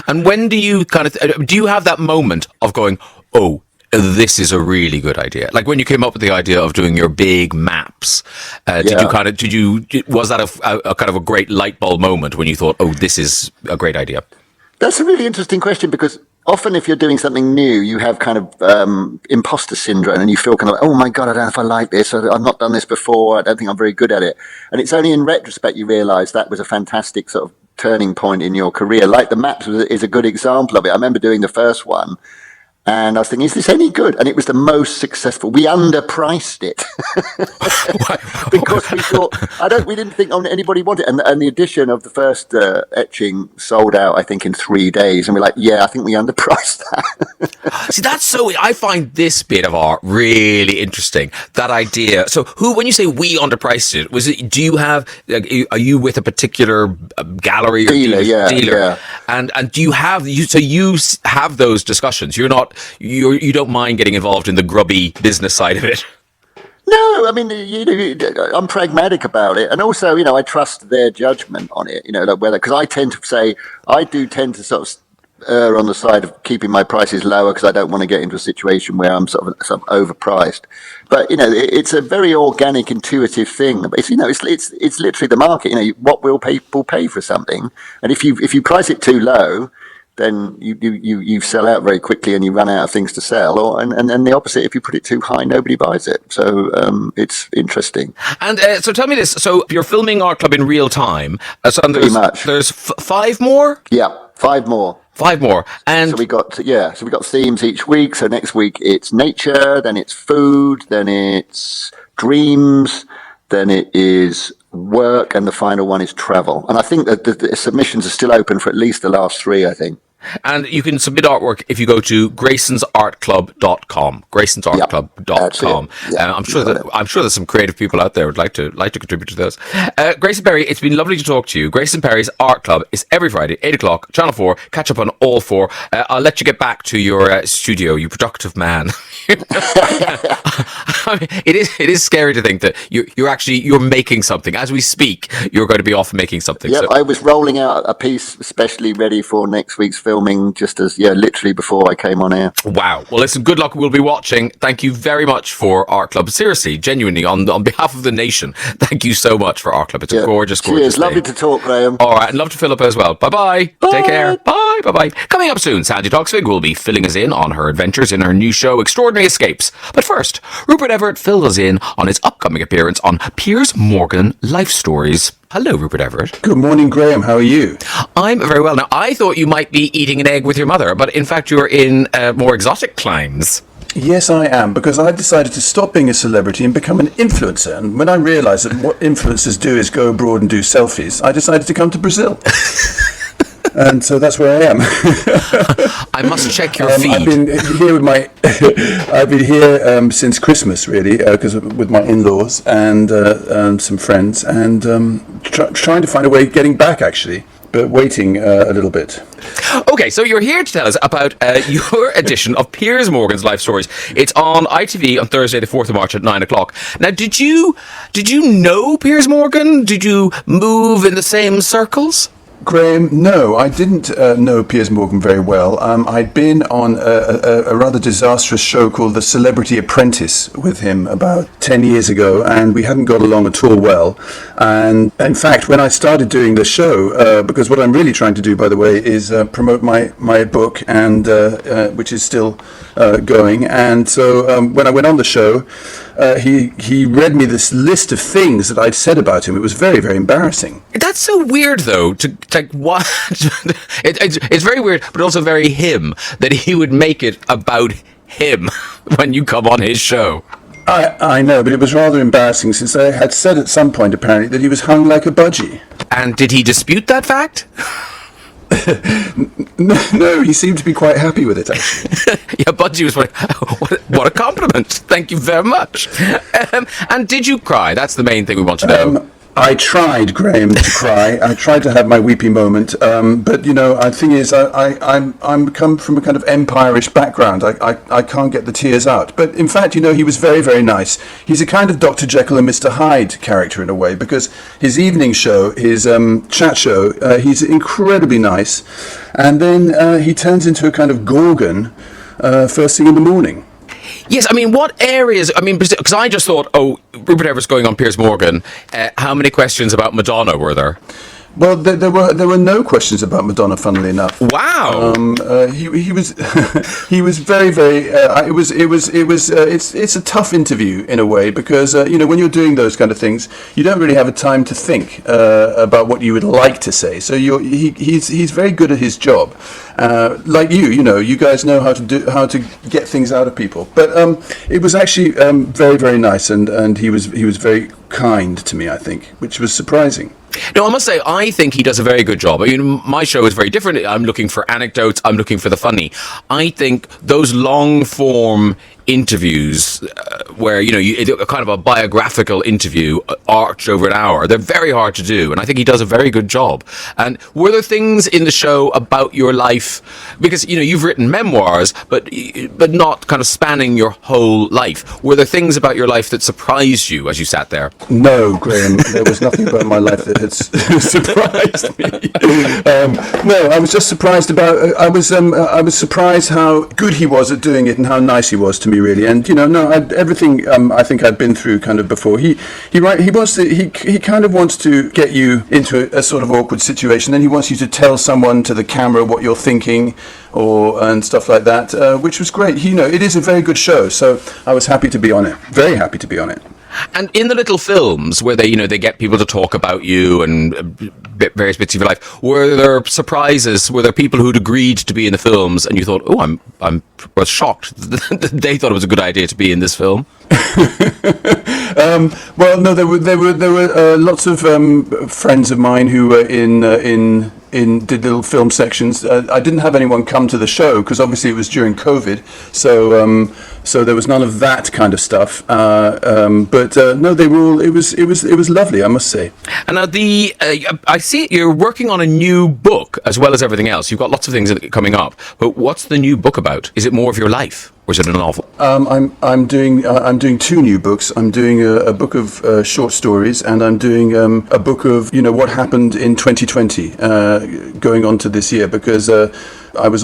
And when do you do you have that moment of going, oh, this is a really good idea? Like when you came up with the idea of doing your big maps, was that a kind of a great light bulb moment when you thought, oh, this is a great idea? That's a really interesting question, because often if you're doing something new, you have kind of imposter syndrome, and you feel kind of, oh my God, I don't know if I like this, or I've not done this before, I don't think I'm very good at it. And it's only in retrospect you realise that was a fantastic sort of turning point in your career. Like the maps is a good example of it. I remember doing the first one, and I was thinking, is this any good? And it was the most successful. We underpriced it because we thought, we didn't think anybody wanted it. And the edition of the first etching sold out, I think, in 3 days. And we're like, I think we underpriced that. See, I find this bit of art really interesting. That idea. So when you say we underpriced it, do you have, are you with a particular gallery or dealer? Yeah. And do you have those discussions? You don't mind getting involved in the grubby business side of it? No, I mean, I'm pragmatic about it, and also, I trust their judgment on it. Because I tend to sort of err on the side of keeping my prices lower, because I don't want to get into a situation where I'm sort of overpriced. But it's a very organic, intuitive thing. It's it's literally the market. What will people pay for something, and if you price it too low, then you sell out very quickly and you run out of things to sell. And then the opposite, if you put it too high, nobody buys it. So it's interesting. And so tell me this. So you're filming Art Club in real time. Pretty much. There's 5 more? Yeah, 5 more. 5 more. And so we got themes each week. So next week it's nature, then it's food, then it's dreams, then it is work, and the final one is travel. And I think that the submissions are still open for at least the last 3, I think. And you can submit artwork if you go to graysonsartclub.com. graysonsartclub.com. Yeah, I'm sure there's some creative people out there who'd like to contribute to those. Grayson Perry, it's been lovely to talk to you. Grayson Perry's Art Club is every Friday, 8 o'clock, Channel 4. Catch up on all 4. I'll let you get back to your studio, you productive man. I mean, it is scary to think that you're making something. As we speak, you're going to be off making something. Yeah, so. I was rolling out a piece especially ready for next week's film filming just as, literally before I came on air. Wow. Well, listen, good luck. We'll be watching. Thank you very much for Art Club. Seriously, genuinely, on behalf of the nation, thank you so much for Art Club. It's a gorgeous Cheers. day. Lovely to talk, Graham. All right, and love to Philip as well. Bye-bye. Take care. Bye. Bye-bye. Coming up soon, Sandi Toksvig will be filling us in on her adventures in her new show, Extraordinary Escapes. But first, Rupert Everett filled us in on his upcoming appearance on Piers Morgan Life Stories. Hello, Rupert Everett. Good morning, Graham. How are you? I'm very well. Now, I thought you might be eating an egg with your mother, but in fact, you're in more exotic climes. Yes, I am, because I decided to stop being a celebrity and become an influencer. And when I realised that what influencers do is go abroad and do selfies, I decided to come to Brazil. And so that's where I am. I must check your feed. I've been here with I've been here since Christmas, really, because with my in-laws and some friends, and trying to find a way of getting back, actually, but waiting a little bit. Okay, so you're here to tell us about your edition of Piers Morgan's Life Stories. It's on ITV on Thursday, the 4th of March at 9 o'clock. Now, did you know Piers Morgan? Did you move in the same circles? Graham, no, I didn't know Piers Morgan very well. I'd been on a rather disastrous show called The Celebrity Apprentice with him about 10 years ago, and we hadn't got along at all well. And in fact, when I started doing the show, because what I'm really trying to do, by the way, is promote my book, and which is still going. And so when I went on the show, he read me this list of things that I'd said about him. It was very, very embarrassing. That's so weird, though, to like what? It's very weird, but also very him that he would make it about him when you come on his show. I know, but it was rather embarrassing since I had said at some point, apparently, that he was hung like a budgie. And did he dispute that fact? No, he seemed to be quite happy with it, actually. Yeah, Budgie was like, what a compliment. Thank you very much. And did you cry? That's the main thing we want to know. I tried, Graham, to cry. I tried to have my weepy moment, but the thing is, I'm come from a kind of empire-ish background. I can't get the tears out. But in fact, he was very, very nice. He's a kind of Dr. Jekyll and Mr. Hyde character in a way, because his evening show, his chat show, he's incredibly nice, and then he turns into a kind of gorgon first thing in the morning. Yes, I mean, what areas? I mean, because I just thought, Rupert Everett's going on Piers Morgan. How many questions about Madonna were there? Well, there were no questions about Madonna, funnily enough. Wow. He was he was very, very. It's a tough interview in a way, because when you're doing those kind of things, you don't really have a time to think about what you would like to say. So he's very good at his job. Like you guys know how to get things out of people. But it was actually very, very nice, and he was very kind to me, I think, which was surprising. No, I must say, I think he does a very good job. I mean, my show is very different. I'm looking for anecdotes. I'm looking for the funny. I think those long-form interviews where, a kind of a biographical interview arched over an hour, they're very hard to do. And I think he does a very good job. And were there things in the show about your life? Because, you've written memoirs, but not kind of spanning your whole life. Were there things about your life that surprised you as you sat there? No, Graham, there was nothing about my life that had surprised me. No, I was just surprised about. I was surprised how good he was at doing it and how nice he was to me, really. And everything I think I'd been through kind of before. He kind of wants to get you into a sort of awkward situation. Then he wants you to tell someone to the camera what you're thinking, and stuff like that, which was great. It is a very good show, so I was happy to be on it. Very happy to be on it. And in the little films where they get people to talk about you and various bits of your life, were there surprises? Were there people who'd agreed to be in the films and you thought, I was shocked that they thought it was a good idea to be in this film? Well, no, there were lots of friends of mine who were did little film sections. I didn't have anyone come to the show because obviously it was during COVID, so there was none of that kind of stuff. But no, they were all. It was lovely, I must say. And now I see you're working on a new book as well as everything else. You've got lots of things coming up. But what's the new book about? Is it more of your life, or is it a novel? I'm doing two new books. I'm doing a book of short stories, and I'm doing a book of what happened in 2020, going on to this year, because I was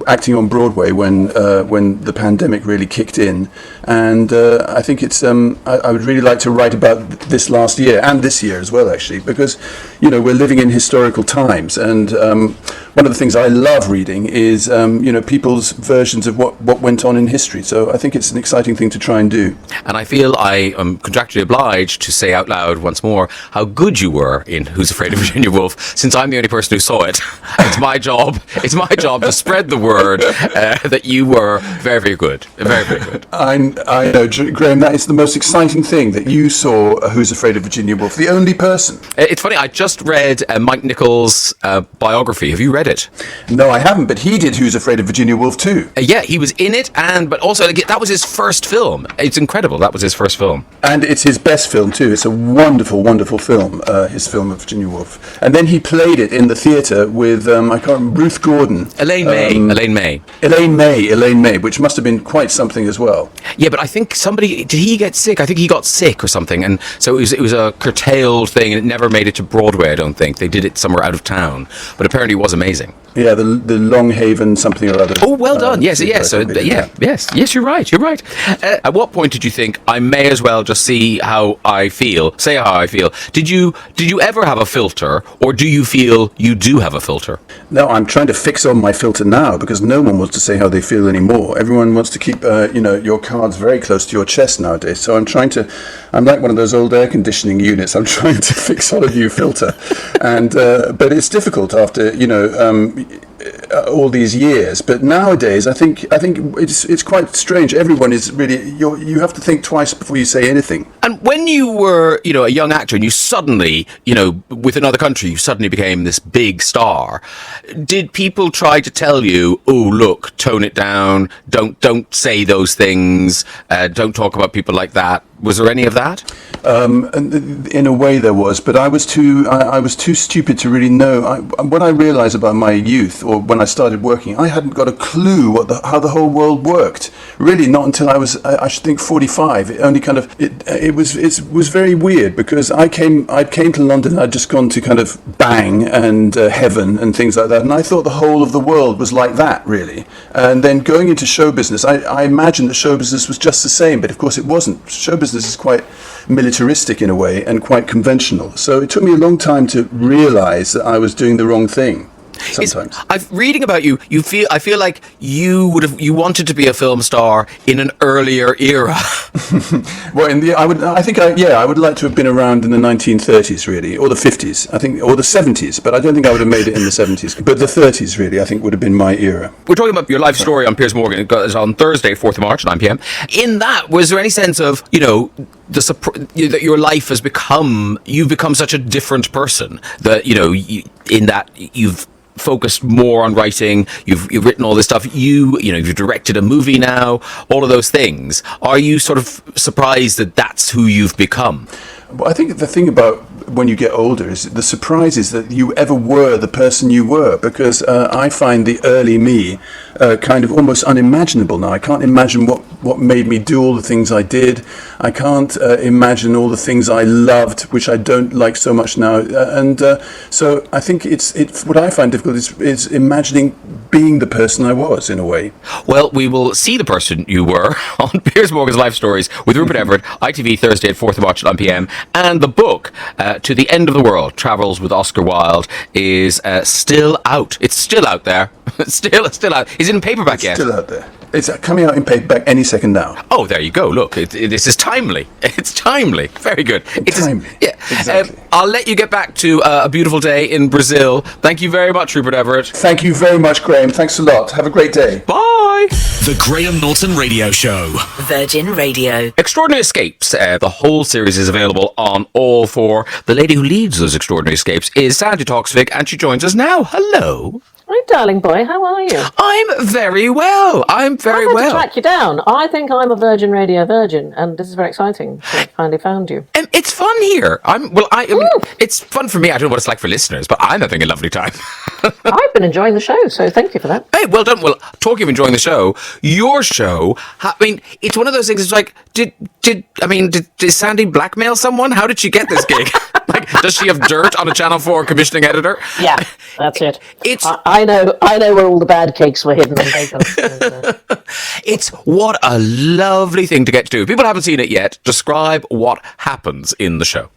acting on Broadway when the pandemic really kicked in, and I think it's I would really like to write about this last year and this year as well, actually, because we're living in historical times, and one of the things I love reading is people's versions of what went on in history. So I think it's an exciting thing to try and do. And I feel I am contractually obliged to say out loud once more how good you were in Who's Afraid of Virginia Woolf, since I'm the only person who saw it. It's my job to spread the word that you were very, very good. Very, very good. I know, Graham, that is the most exciting thing, that you saw Who's Afraid of Virginia Woolf, the only person. It's funny, I just read Mike Nichols' biography. Have you read it? No, I haven't, but he did Who's Afraid of Virginia Woolf too. Yeah, he was in it, but also that was his first film. It's incredible, that was his first film. And it's his best film too. It's a wonderful, wonderful film, his film of Virginia Woolf. And then he played it in the theatre with, I can't remember, Ruth Gordon. Elaine May, which must have been quite something as well. Yeah, but I think did he get sick? I think he got sick or something, and so it was a curtailed thing, and it never made it to Broadway, I don't think. They did it somewhere out of town, but apparently it was amazing. Yeah, the Longhaven something or other. Oh, well done. Yes. Yes, you're right. At what point did you think, I may as well just say how I feel? Did you ever have a filter, or do you feel you do have a filter? No, I'm trying to fix on my filter now, because no one wants to say how they feel anymore. Everyone wants to keep your cards very close to your chest nowadays. So I'm like one of those old air conditioning units. I'm trying to fix on a new filter, and but it's difficult after all these years. But nowadays, I think it's quite strange. Everyone is really you have to think twice before you say anything. And when you were a young actor, and you suddenly with another country, you suddenly became this big star, did people try to tell you, oh look, tone it down, don't say those things, don't talk about people like that? Was there any of that? In a way there was, but I was too stupid to really know. What I realised about my youth, or when I started working, I hadn't got a clue how the whole world worked. Really, not until I was, I should think, 45. It only it was very weird, because I came to London. I'd just gone to kind of Bang and Heaven and things like that, and I thought the whole of the world was like that, really. And then going into show business, I imagined that show business was just the same, but of course it wasn't. Show business is quite militaristic in a way, and quite conventional. So it took me a long time to realise that I was doing the wrong thing. Sometimes. Reading about you, I feel like you wanted to be a film star in an earlier era. Well, I would like to have been around in the 1930s, really, or the 50s, I think, or the 70s. But I don't think I would have made it in the 70s. But the 30s, really, I think would have been my era. We're talking about your life story on Piers Morgan. It's on Thursday, 4th of March, 9 p.m. In that, was there any sense of that your life has you've become such a different person that in that you've focused more on writing, you've written all this stuff, you've directed a movie now, all of those things. Are you sort of surprised that that's who you've become? Well, I think the thing about when you get older is the surprise is that you ever were the person you were, because I find the early me kind of almost unimaginable now. I can't imagine what made me do all the things I did. I can't imagine all the things I loved, which I don't like so much now. And so I think it's what I find difficult is imagining being the person I was, in a way. Well, we will see the person you were on Piers Morgan's Life Stories with Rupert Everett, ITV Thursday at 4th of March at 9 p.m. And the book, To the End of the World, Travels with Oscar Wilde, is still out. It's still out there. still out. Is it in paperback yet? Still out there. It's coming out in paperback any second now. Oh, there you go. Look, this is timely. It's timely. Very good. It's timely. Yeah, exactly. I'll let you get back to a beautiful day in Brazil. Thank you very much, Rupert Everett. Thank you very much, Graham. Thanks a lot. Have a great day. Bye. The Graham Norton Radio Show. Virgin Radio. Extraordinary Escapes. The whole series is available on all four. The lady who leads those extraordinary escapes is Sandi Toksvig, and she joins us now. Hello. Hi, darling boy. How are you? I'm very well. I'm very well. To track you down. I think I'm a Virgin Radio virgin, and this is very exciting. I finally found you. It's fun here. It's fun for me. I don't know what it's like for listeners, but I'm having a lovely time. I've been enjoying the show, so thank you for that. Hey, well done. Well, talking of enjoying the show, your show. It's one of those things. It's like, did Sandi blackmail someone? How did she get this gig? Does she have dirt on a Channel 4 commissioning editor? Yeah, that's it. It's. I I know where all the bad cakes were hidden on Bake-Off. It's what a lovely thing to get to do. If people haven't seen it yet, describe what happens in the show.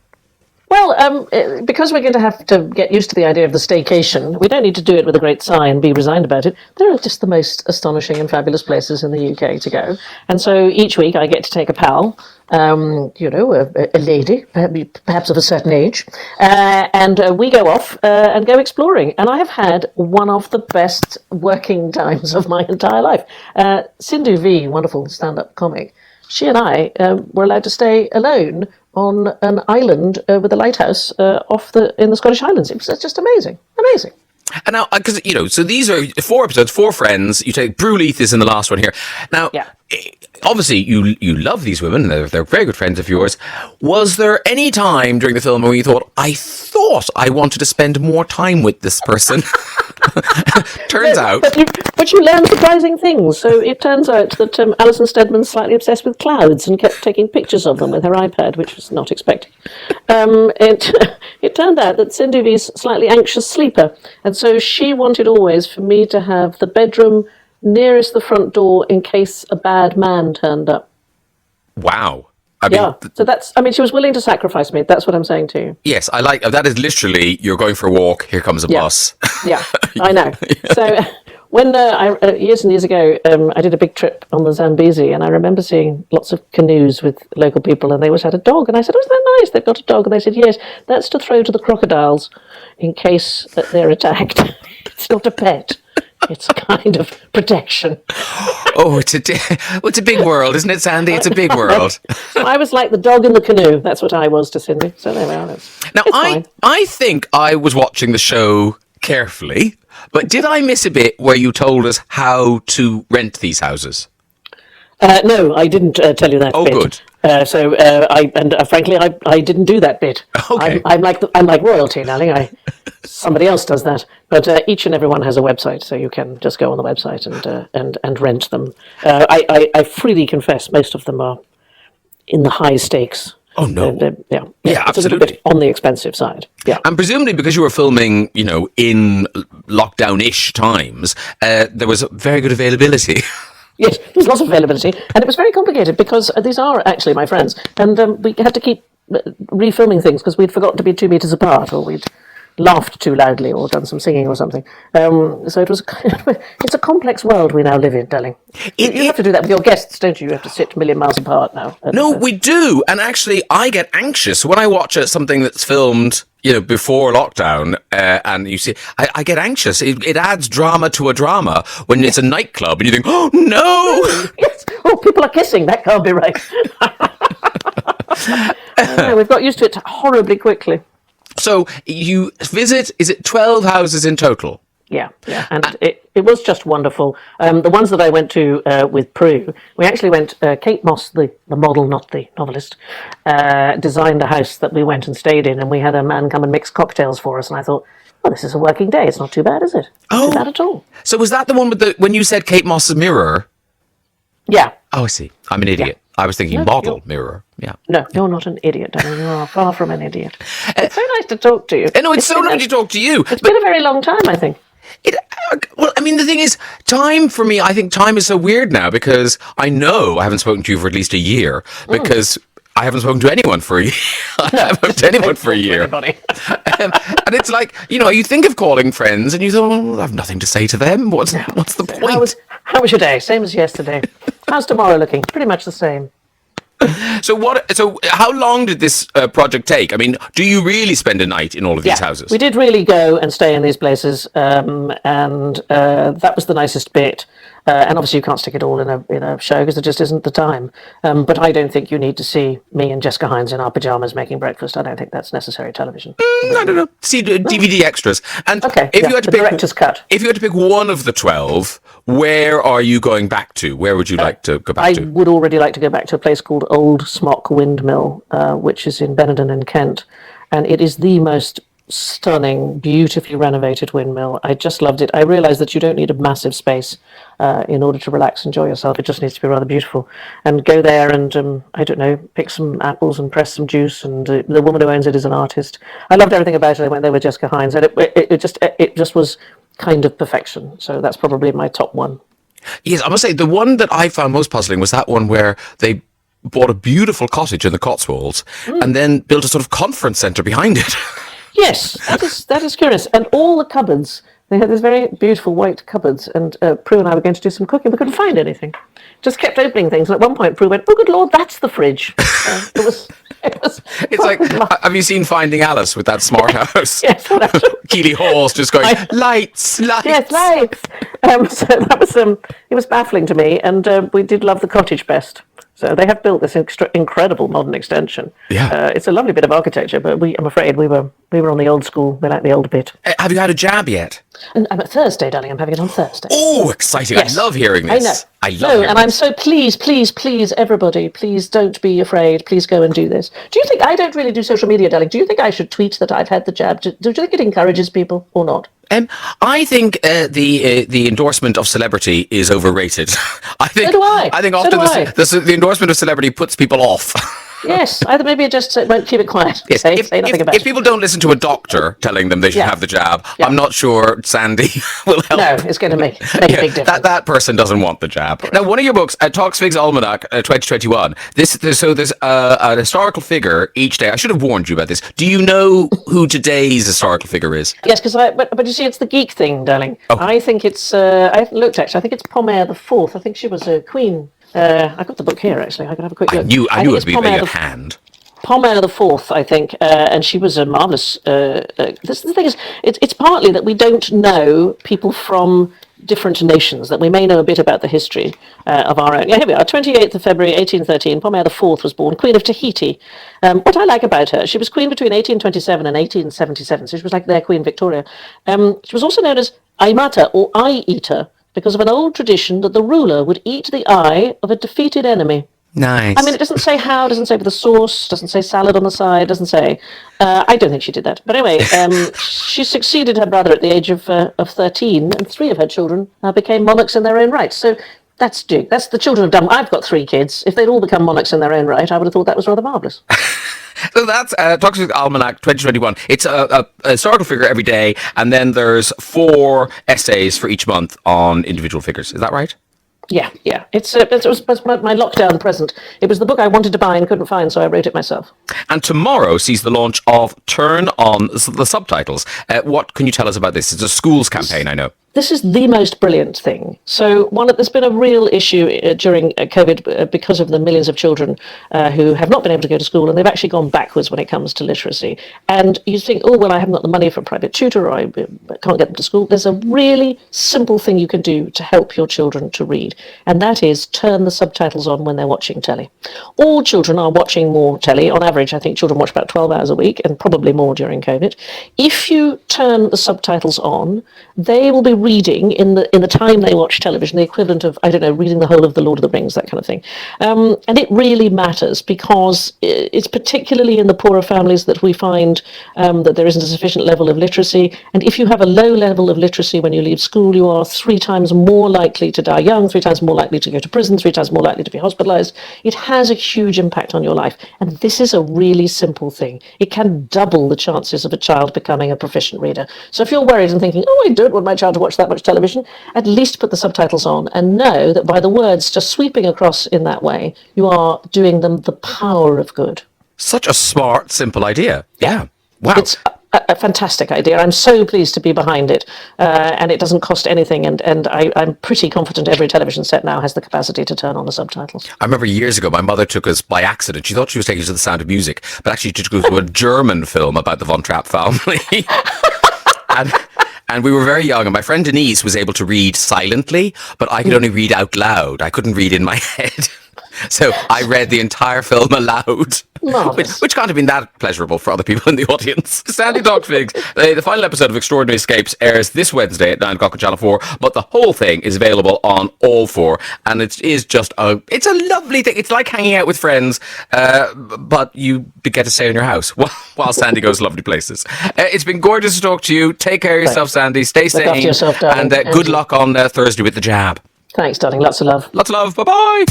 Well, because we're going to have to get used to the idea of the staycation, we don't need to do it with a great sigh and be resigned about it. There are just the most astonishing and fabulous places in the UK to go. And so each week I get to take a pal, a lady, perhaps of a certain age, and we go off and go exploring. And I have had one of the best working times of my entire life. Sandi V, wonderful stand-up comic, she and I were allowed to stay alone on an island with a lighthouse in the Scottish Highlands. It was just amazing. And now, because, so these are 4 episodes, 4 friends. You take Brew Leith is in the last one here. Now, obviously, you love these women. They're very good friends of yours. Was there any time during the film where you thought I wanted to spend more time with this person? Turns out. But you learn surprising things. So it turns out that Alison Steadman's slightly obsessed with clouds and kept taking pictures of them with her iPad, which was not expected. It turned out that Sandi V's slightly anxious sleeper, and so she wanted always for me to have the bedroom nearest the front door in case a bad man turned up. Wow. So she was willing to sacrifice me. That's what I'm saying to you. Yes, I like that. Is literally you're going for a walk. Here comes a bus. Yeah, I know. So when years and years ago, I did a big trip on the Zambezi, and I remember seeing lots of canoes with local people, and they always had a dog. And I said, "Oh, isn't that nice? They've got a dog." And they said, "Yes, that's to throw to the crocodiles in case that they're attacked. It's not a pet." It's a kind of protection. Oh, it's a big world, isn't it, Sandi? It's a big world. I was like the dog in the canoe. That's what I was to Sandi. So there we are. Now, I think I was watching the show carefully, but did I miss a bit where you told us how to rent these houses? No, I didn't tell you that bit. Oh, good. Frankly, I didn't do that bit. Okay. I'm like royalty, darling. Somebody else does that. But each and every one has a website, so you can just go on the website and rent them. I freely confess, most of them are in the high stakes. Oh no! Yeah, it's absolutely. A little bit on the expensive side. Yeah, and presumably because you were filming, in lockdown-ish times, there was very good availability. Yes, there's lots of availability, and it was very complicated because these are actually my friends, and we had to keep refilming things because we'd forgotten to be 2 meters apart, or we'd laughed too loudly, or done some singing or something. So it was. It's a complex world we now live in, darling. You have to do that with your guests, don't you? You have to sit a million miles apart now. No, we do, and actually, I get anxious when I watch something that's filmed, before lockdown, and you see, I get anxious. It adds drama to a drama when it's a nightclub, and you think, oh no! Yes. Oh, people are kissing. That can't be right. No, we've got used to it horribly quickly. So you visit, is it 12 houses in total? Yeah, and it was just wonderful. The ones that I went to with Prue, we actually went, Kate Moss, the model, not the novelist, designed a house that we went and stayed in, and we had a man come and mix cocktails for us, and I thought, well, this is a working day. It's not too bad, is it? Not too bad at all. So was that the one with when you said Kate Moss's mirror? Yeah. Oh, I see. I'm an idiot. Yeah. I was thinking model mirror. Yeah. No, you're not an idiot, darling. You are far from an idiot. It's so nice to talk to you. No, it's so nice to talk to you. It's been a very long time, I think. The thing is, time for me, I think time is so weird now because I know I haven't spoken to you for at least a year because I haven't spoken to anyone for a year. I haven't spoken to anyone for a year. And it's like, you think of calling friends and you thought, well, I have nothing to say to them. What's the point? How was your day? Same as yesterday. How's tomorrow looking? Pretty much the same. So how long did this project take? I mean, do you really spend a night in all of these houses? We did really go and stay in these places, and that was the nicest bit. And obviously you can't stick it all in a show because there just isn't the time. But I don't think you need to see me and Jessica Hines in our pajamas making breakfast. I don't think that's necessary television. I don't know. See DVD extras. And if you had to pick director's cut. If you had to pick one of the 12, where are you going back to? Where would you like to go back to? I would already like to go back to a place called Old Smock Windmill, which is in Benenden in Kent. And it is the most stunning, beautifully renovated windmill. I just loved it. I realised that you don't need a massive space in order to relax and enjoy yourself. It just needs to be rather beautiful. And go there and, I don't know, pick some apples and press some juice. And the woman who owns it is an artist. I loved everything about it. I went there with Jessica Hines. And it just was kind of perfection. So that's probably my top one. Yes, I must say, the one that I found most puzzling was that one where they bought a beautiful cottage in the Cotswolds and then built a sort of conference centre behind it. Yes, that is curious. And all the cupboards, they had these very beautiful white cupboards, and Prue and I were going to do some cooking. We couldn't find anything. Just kept opening things. And at one point, Prue went, "Oh, good Lord, that's the fridge." It was. It's like, have you seen Finding Alice with that smart house? Yes, Keely Hall's just going, lights. Yes, lights. So that was it was baffling to me, and we did love the cottage best. So they have built this incredible modern extension. Yeah, it's a lovely bit of architecture, but I'm afraid we were on the old school. We like the old bit. Have you had a jab yet? And I'm at Thursday, darling. I'm having it on Thursday. Oh, exciting! Yes. I love hearing this. I know. And I'm so please, everybody, please don't be afraid. Please go and do this. Do you think I don't really do social media, darling? Do you think I should tweet that I've had the jab? Do you think it encourages people or not? I think the endorsement of celebrity is overrated. I think, so do I. I think often the endorsement of celebrity puts people off. Yes, either maybe just won't keep it quiet. Yes. Say nothing about it. If people don't listen to a doctor telling them they should have the jab, I'm not sure Sandi will help. No, it's going to make a big difference. That person doesn't want the jab. Now, one of your books, Toksvig's Almanac 2021, there's an historical figure each day. I should have warned you about this. Do you know who today's historical figure is? Yes, but you see, it's the geek thing, darling. Oh. I think it's, I haven't looked actually, I think it's Pomer the Fourth. I think she was a queen. I've got the book here, actually. I could have a quick look. I knew it would be very at hand. Pomer the Fourth, I think, and she was a marvellous... the thing is, it's partly that we don't know people from different nations, that we may know a bit about the history of our own. Yeah, here we are, 28th of February, 1813, Pomer the Fourth was born, Queen of Tahiti. What I like about her, she was queen between 1827 and 1877, so she was like their Queen Victoria. She was also known as Aimata, or Eye-Eater, because of an old tradition that the ruler would eat the eye of a defeated enemy. Nice. I mean, it doesn't say how, doesn't say with the sauce, doesn't say salad on the side, doesn't say... I don't think she did that. But anyway, she succeeded her brother at the age of 13, and 3 of her children became monarchs in their own right. So that's the children of dumb. I've got 3 kids. If they'd all become monarchs in their own right, I would have thought that was rather marvellous. So that's Toksvig Almanac 2021. It's a historical figure every day, and then there's 4 essays for each month on individual figures. Is that right? Yeah. It was my lockdown present. It was the book I wanted to buy and couldn't find, so I wrote it myself. And tomorrow sees the launch of Turn On the Subtitles. What can you tell us about this? It's a schools campaign, I know. This is the most brilliant thing. So there's been a real issue during COVID because of the millions of children who have not been able to go to school, and they've actually gone backwards when it comes to literacy. And you think, oh, well, I haven't got the money for a private tutor, or I can't get them to school. There's a really simple thing you can do to help your children to read, and that is turn the subtitles on when they're watching telly. All children are watching more telly. On average, I think children watch about 12 hours a week, and probably more during COVID. If you turn the subtitles on, they will be reading in the time they watch television, the equivalent of, I don't know, reading the whole of The Lord of the Rings, that kind of thing. And it really matters because it's particularly in the poorer families that we find that there isn't a sufficient level of literacy. And if you have a low level of literacy when you leave school, you are 3 times more likely to die young, 3 times more likely to go to prison, 3 times more likely to be hospitalized. It has a huge impact on your life. And this is a really simple thing. It can double the chances of a child becoming a proficient reader. So if you're worried and thinking, oh, I don't want my child to watch that much television, at least put the subtitles on and know that by the words just sweeping across in that way, you are doing them the power of good. Such a smart, simple idea. Yeah. Wow. It's a fantastic idea. I'm so pleased to be behind it. And it doesn't cost anything. And I'm pretty confident every television set now has the capacity to turn on the subtitles. I remember years ago, my mother took us by accident. She thought she was taking us to The Sound of Music, but actually she took us to a German film about the Von Trapp family. And we were very young, and my friend Denise was able to read silently, but I could only read out loud. I couldn't read in my head. So I read the entire film aloud, which can't have been that pleasurable for other people in the audience. Sandi Toksvig, the final episode of Extraordinary Escapes airs this Wednesday at 9 o'clock on Channel 4, but the whole thing is available on all 4, and it is just it's a lovely thing. It's like hanging out with friends, but you get to stay in your house while Sandi goes lovely places. It's been gorgeous to talk to you. Take care of yourself, Sandi. Stay sane. Look after yourself, darling. And good luck on Thursday with the jab. Thanks, darling. Lots of love. Lots of love. Bye-bye.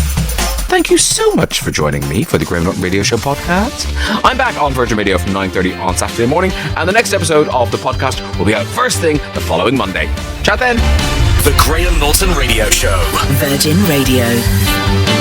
Thank you so much for joining me for the Graham Norton Radio Show podcast. I'm back on Virgin Radio from 9:30 on Saturday morning, and the next episode of the podcast will be out first thing the following Monday. Chat then. The Graham Norton Radio Show. Virgin Radio.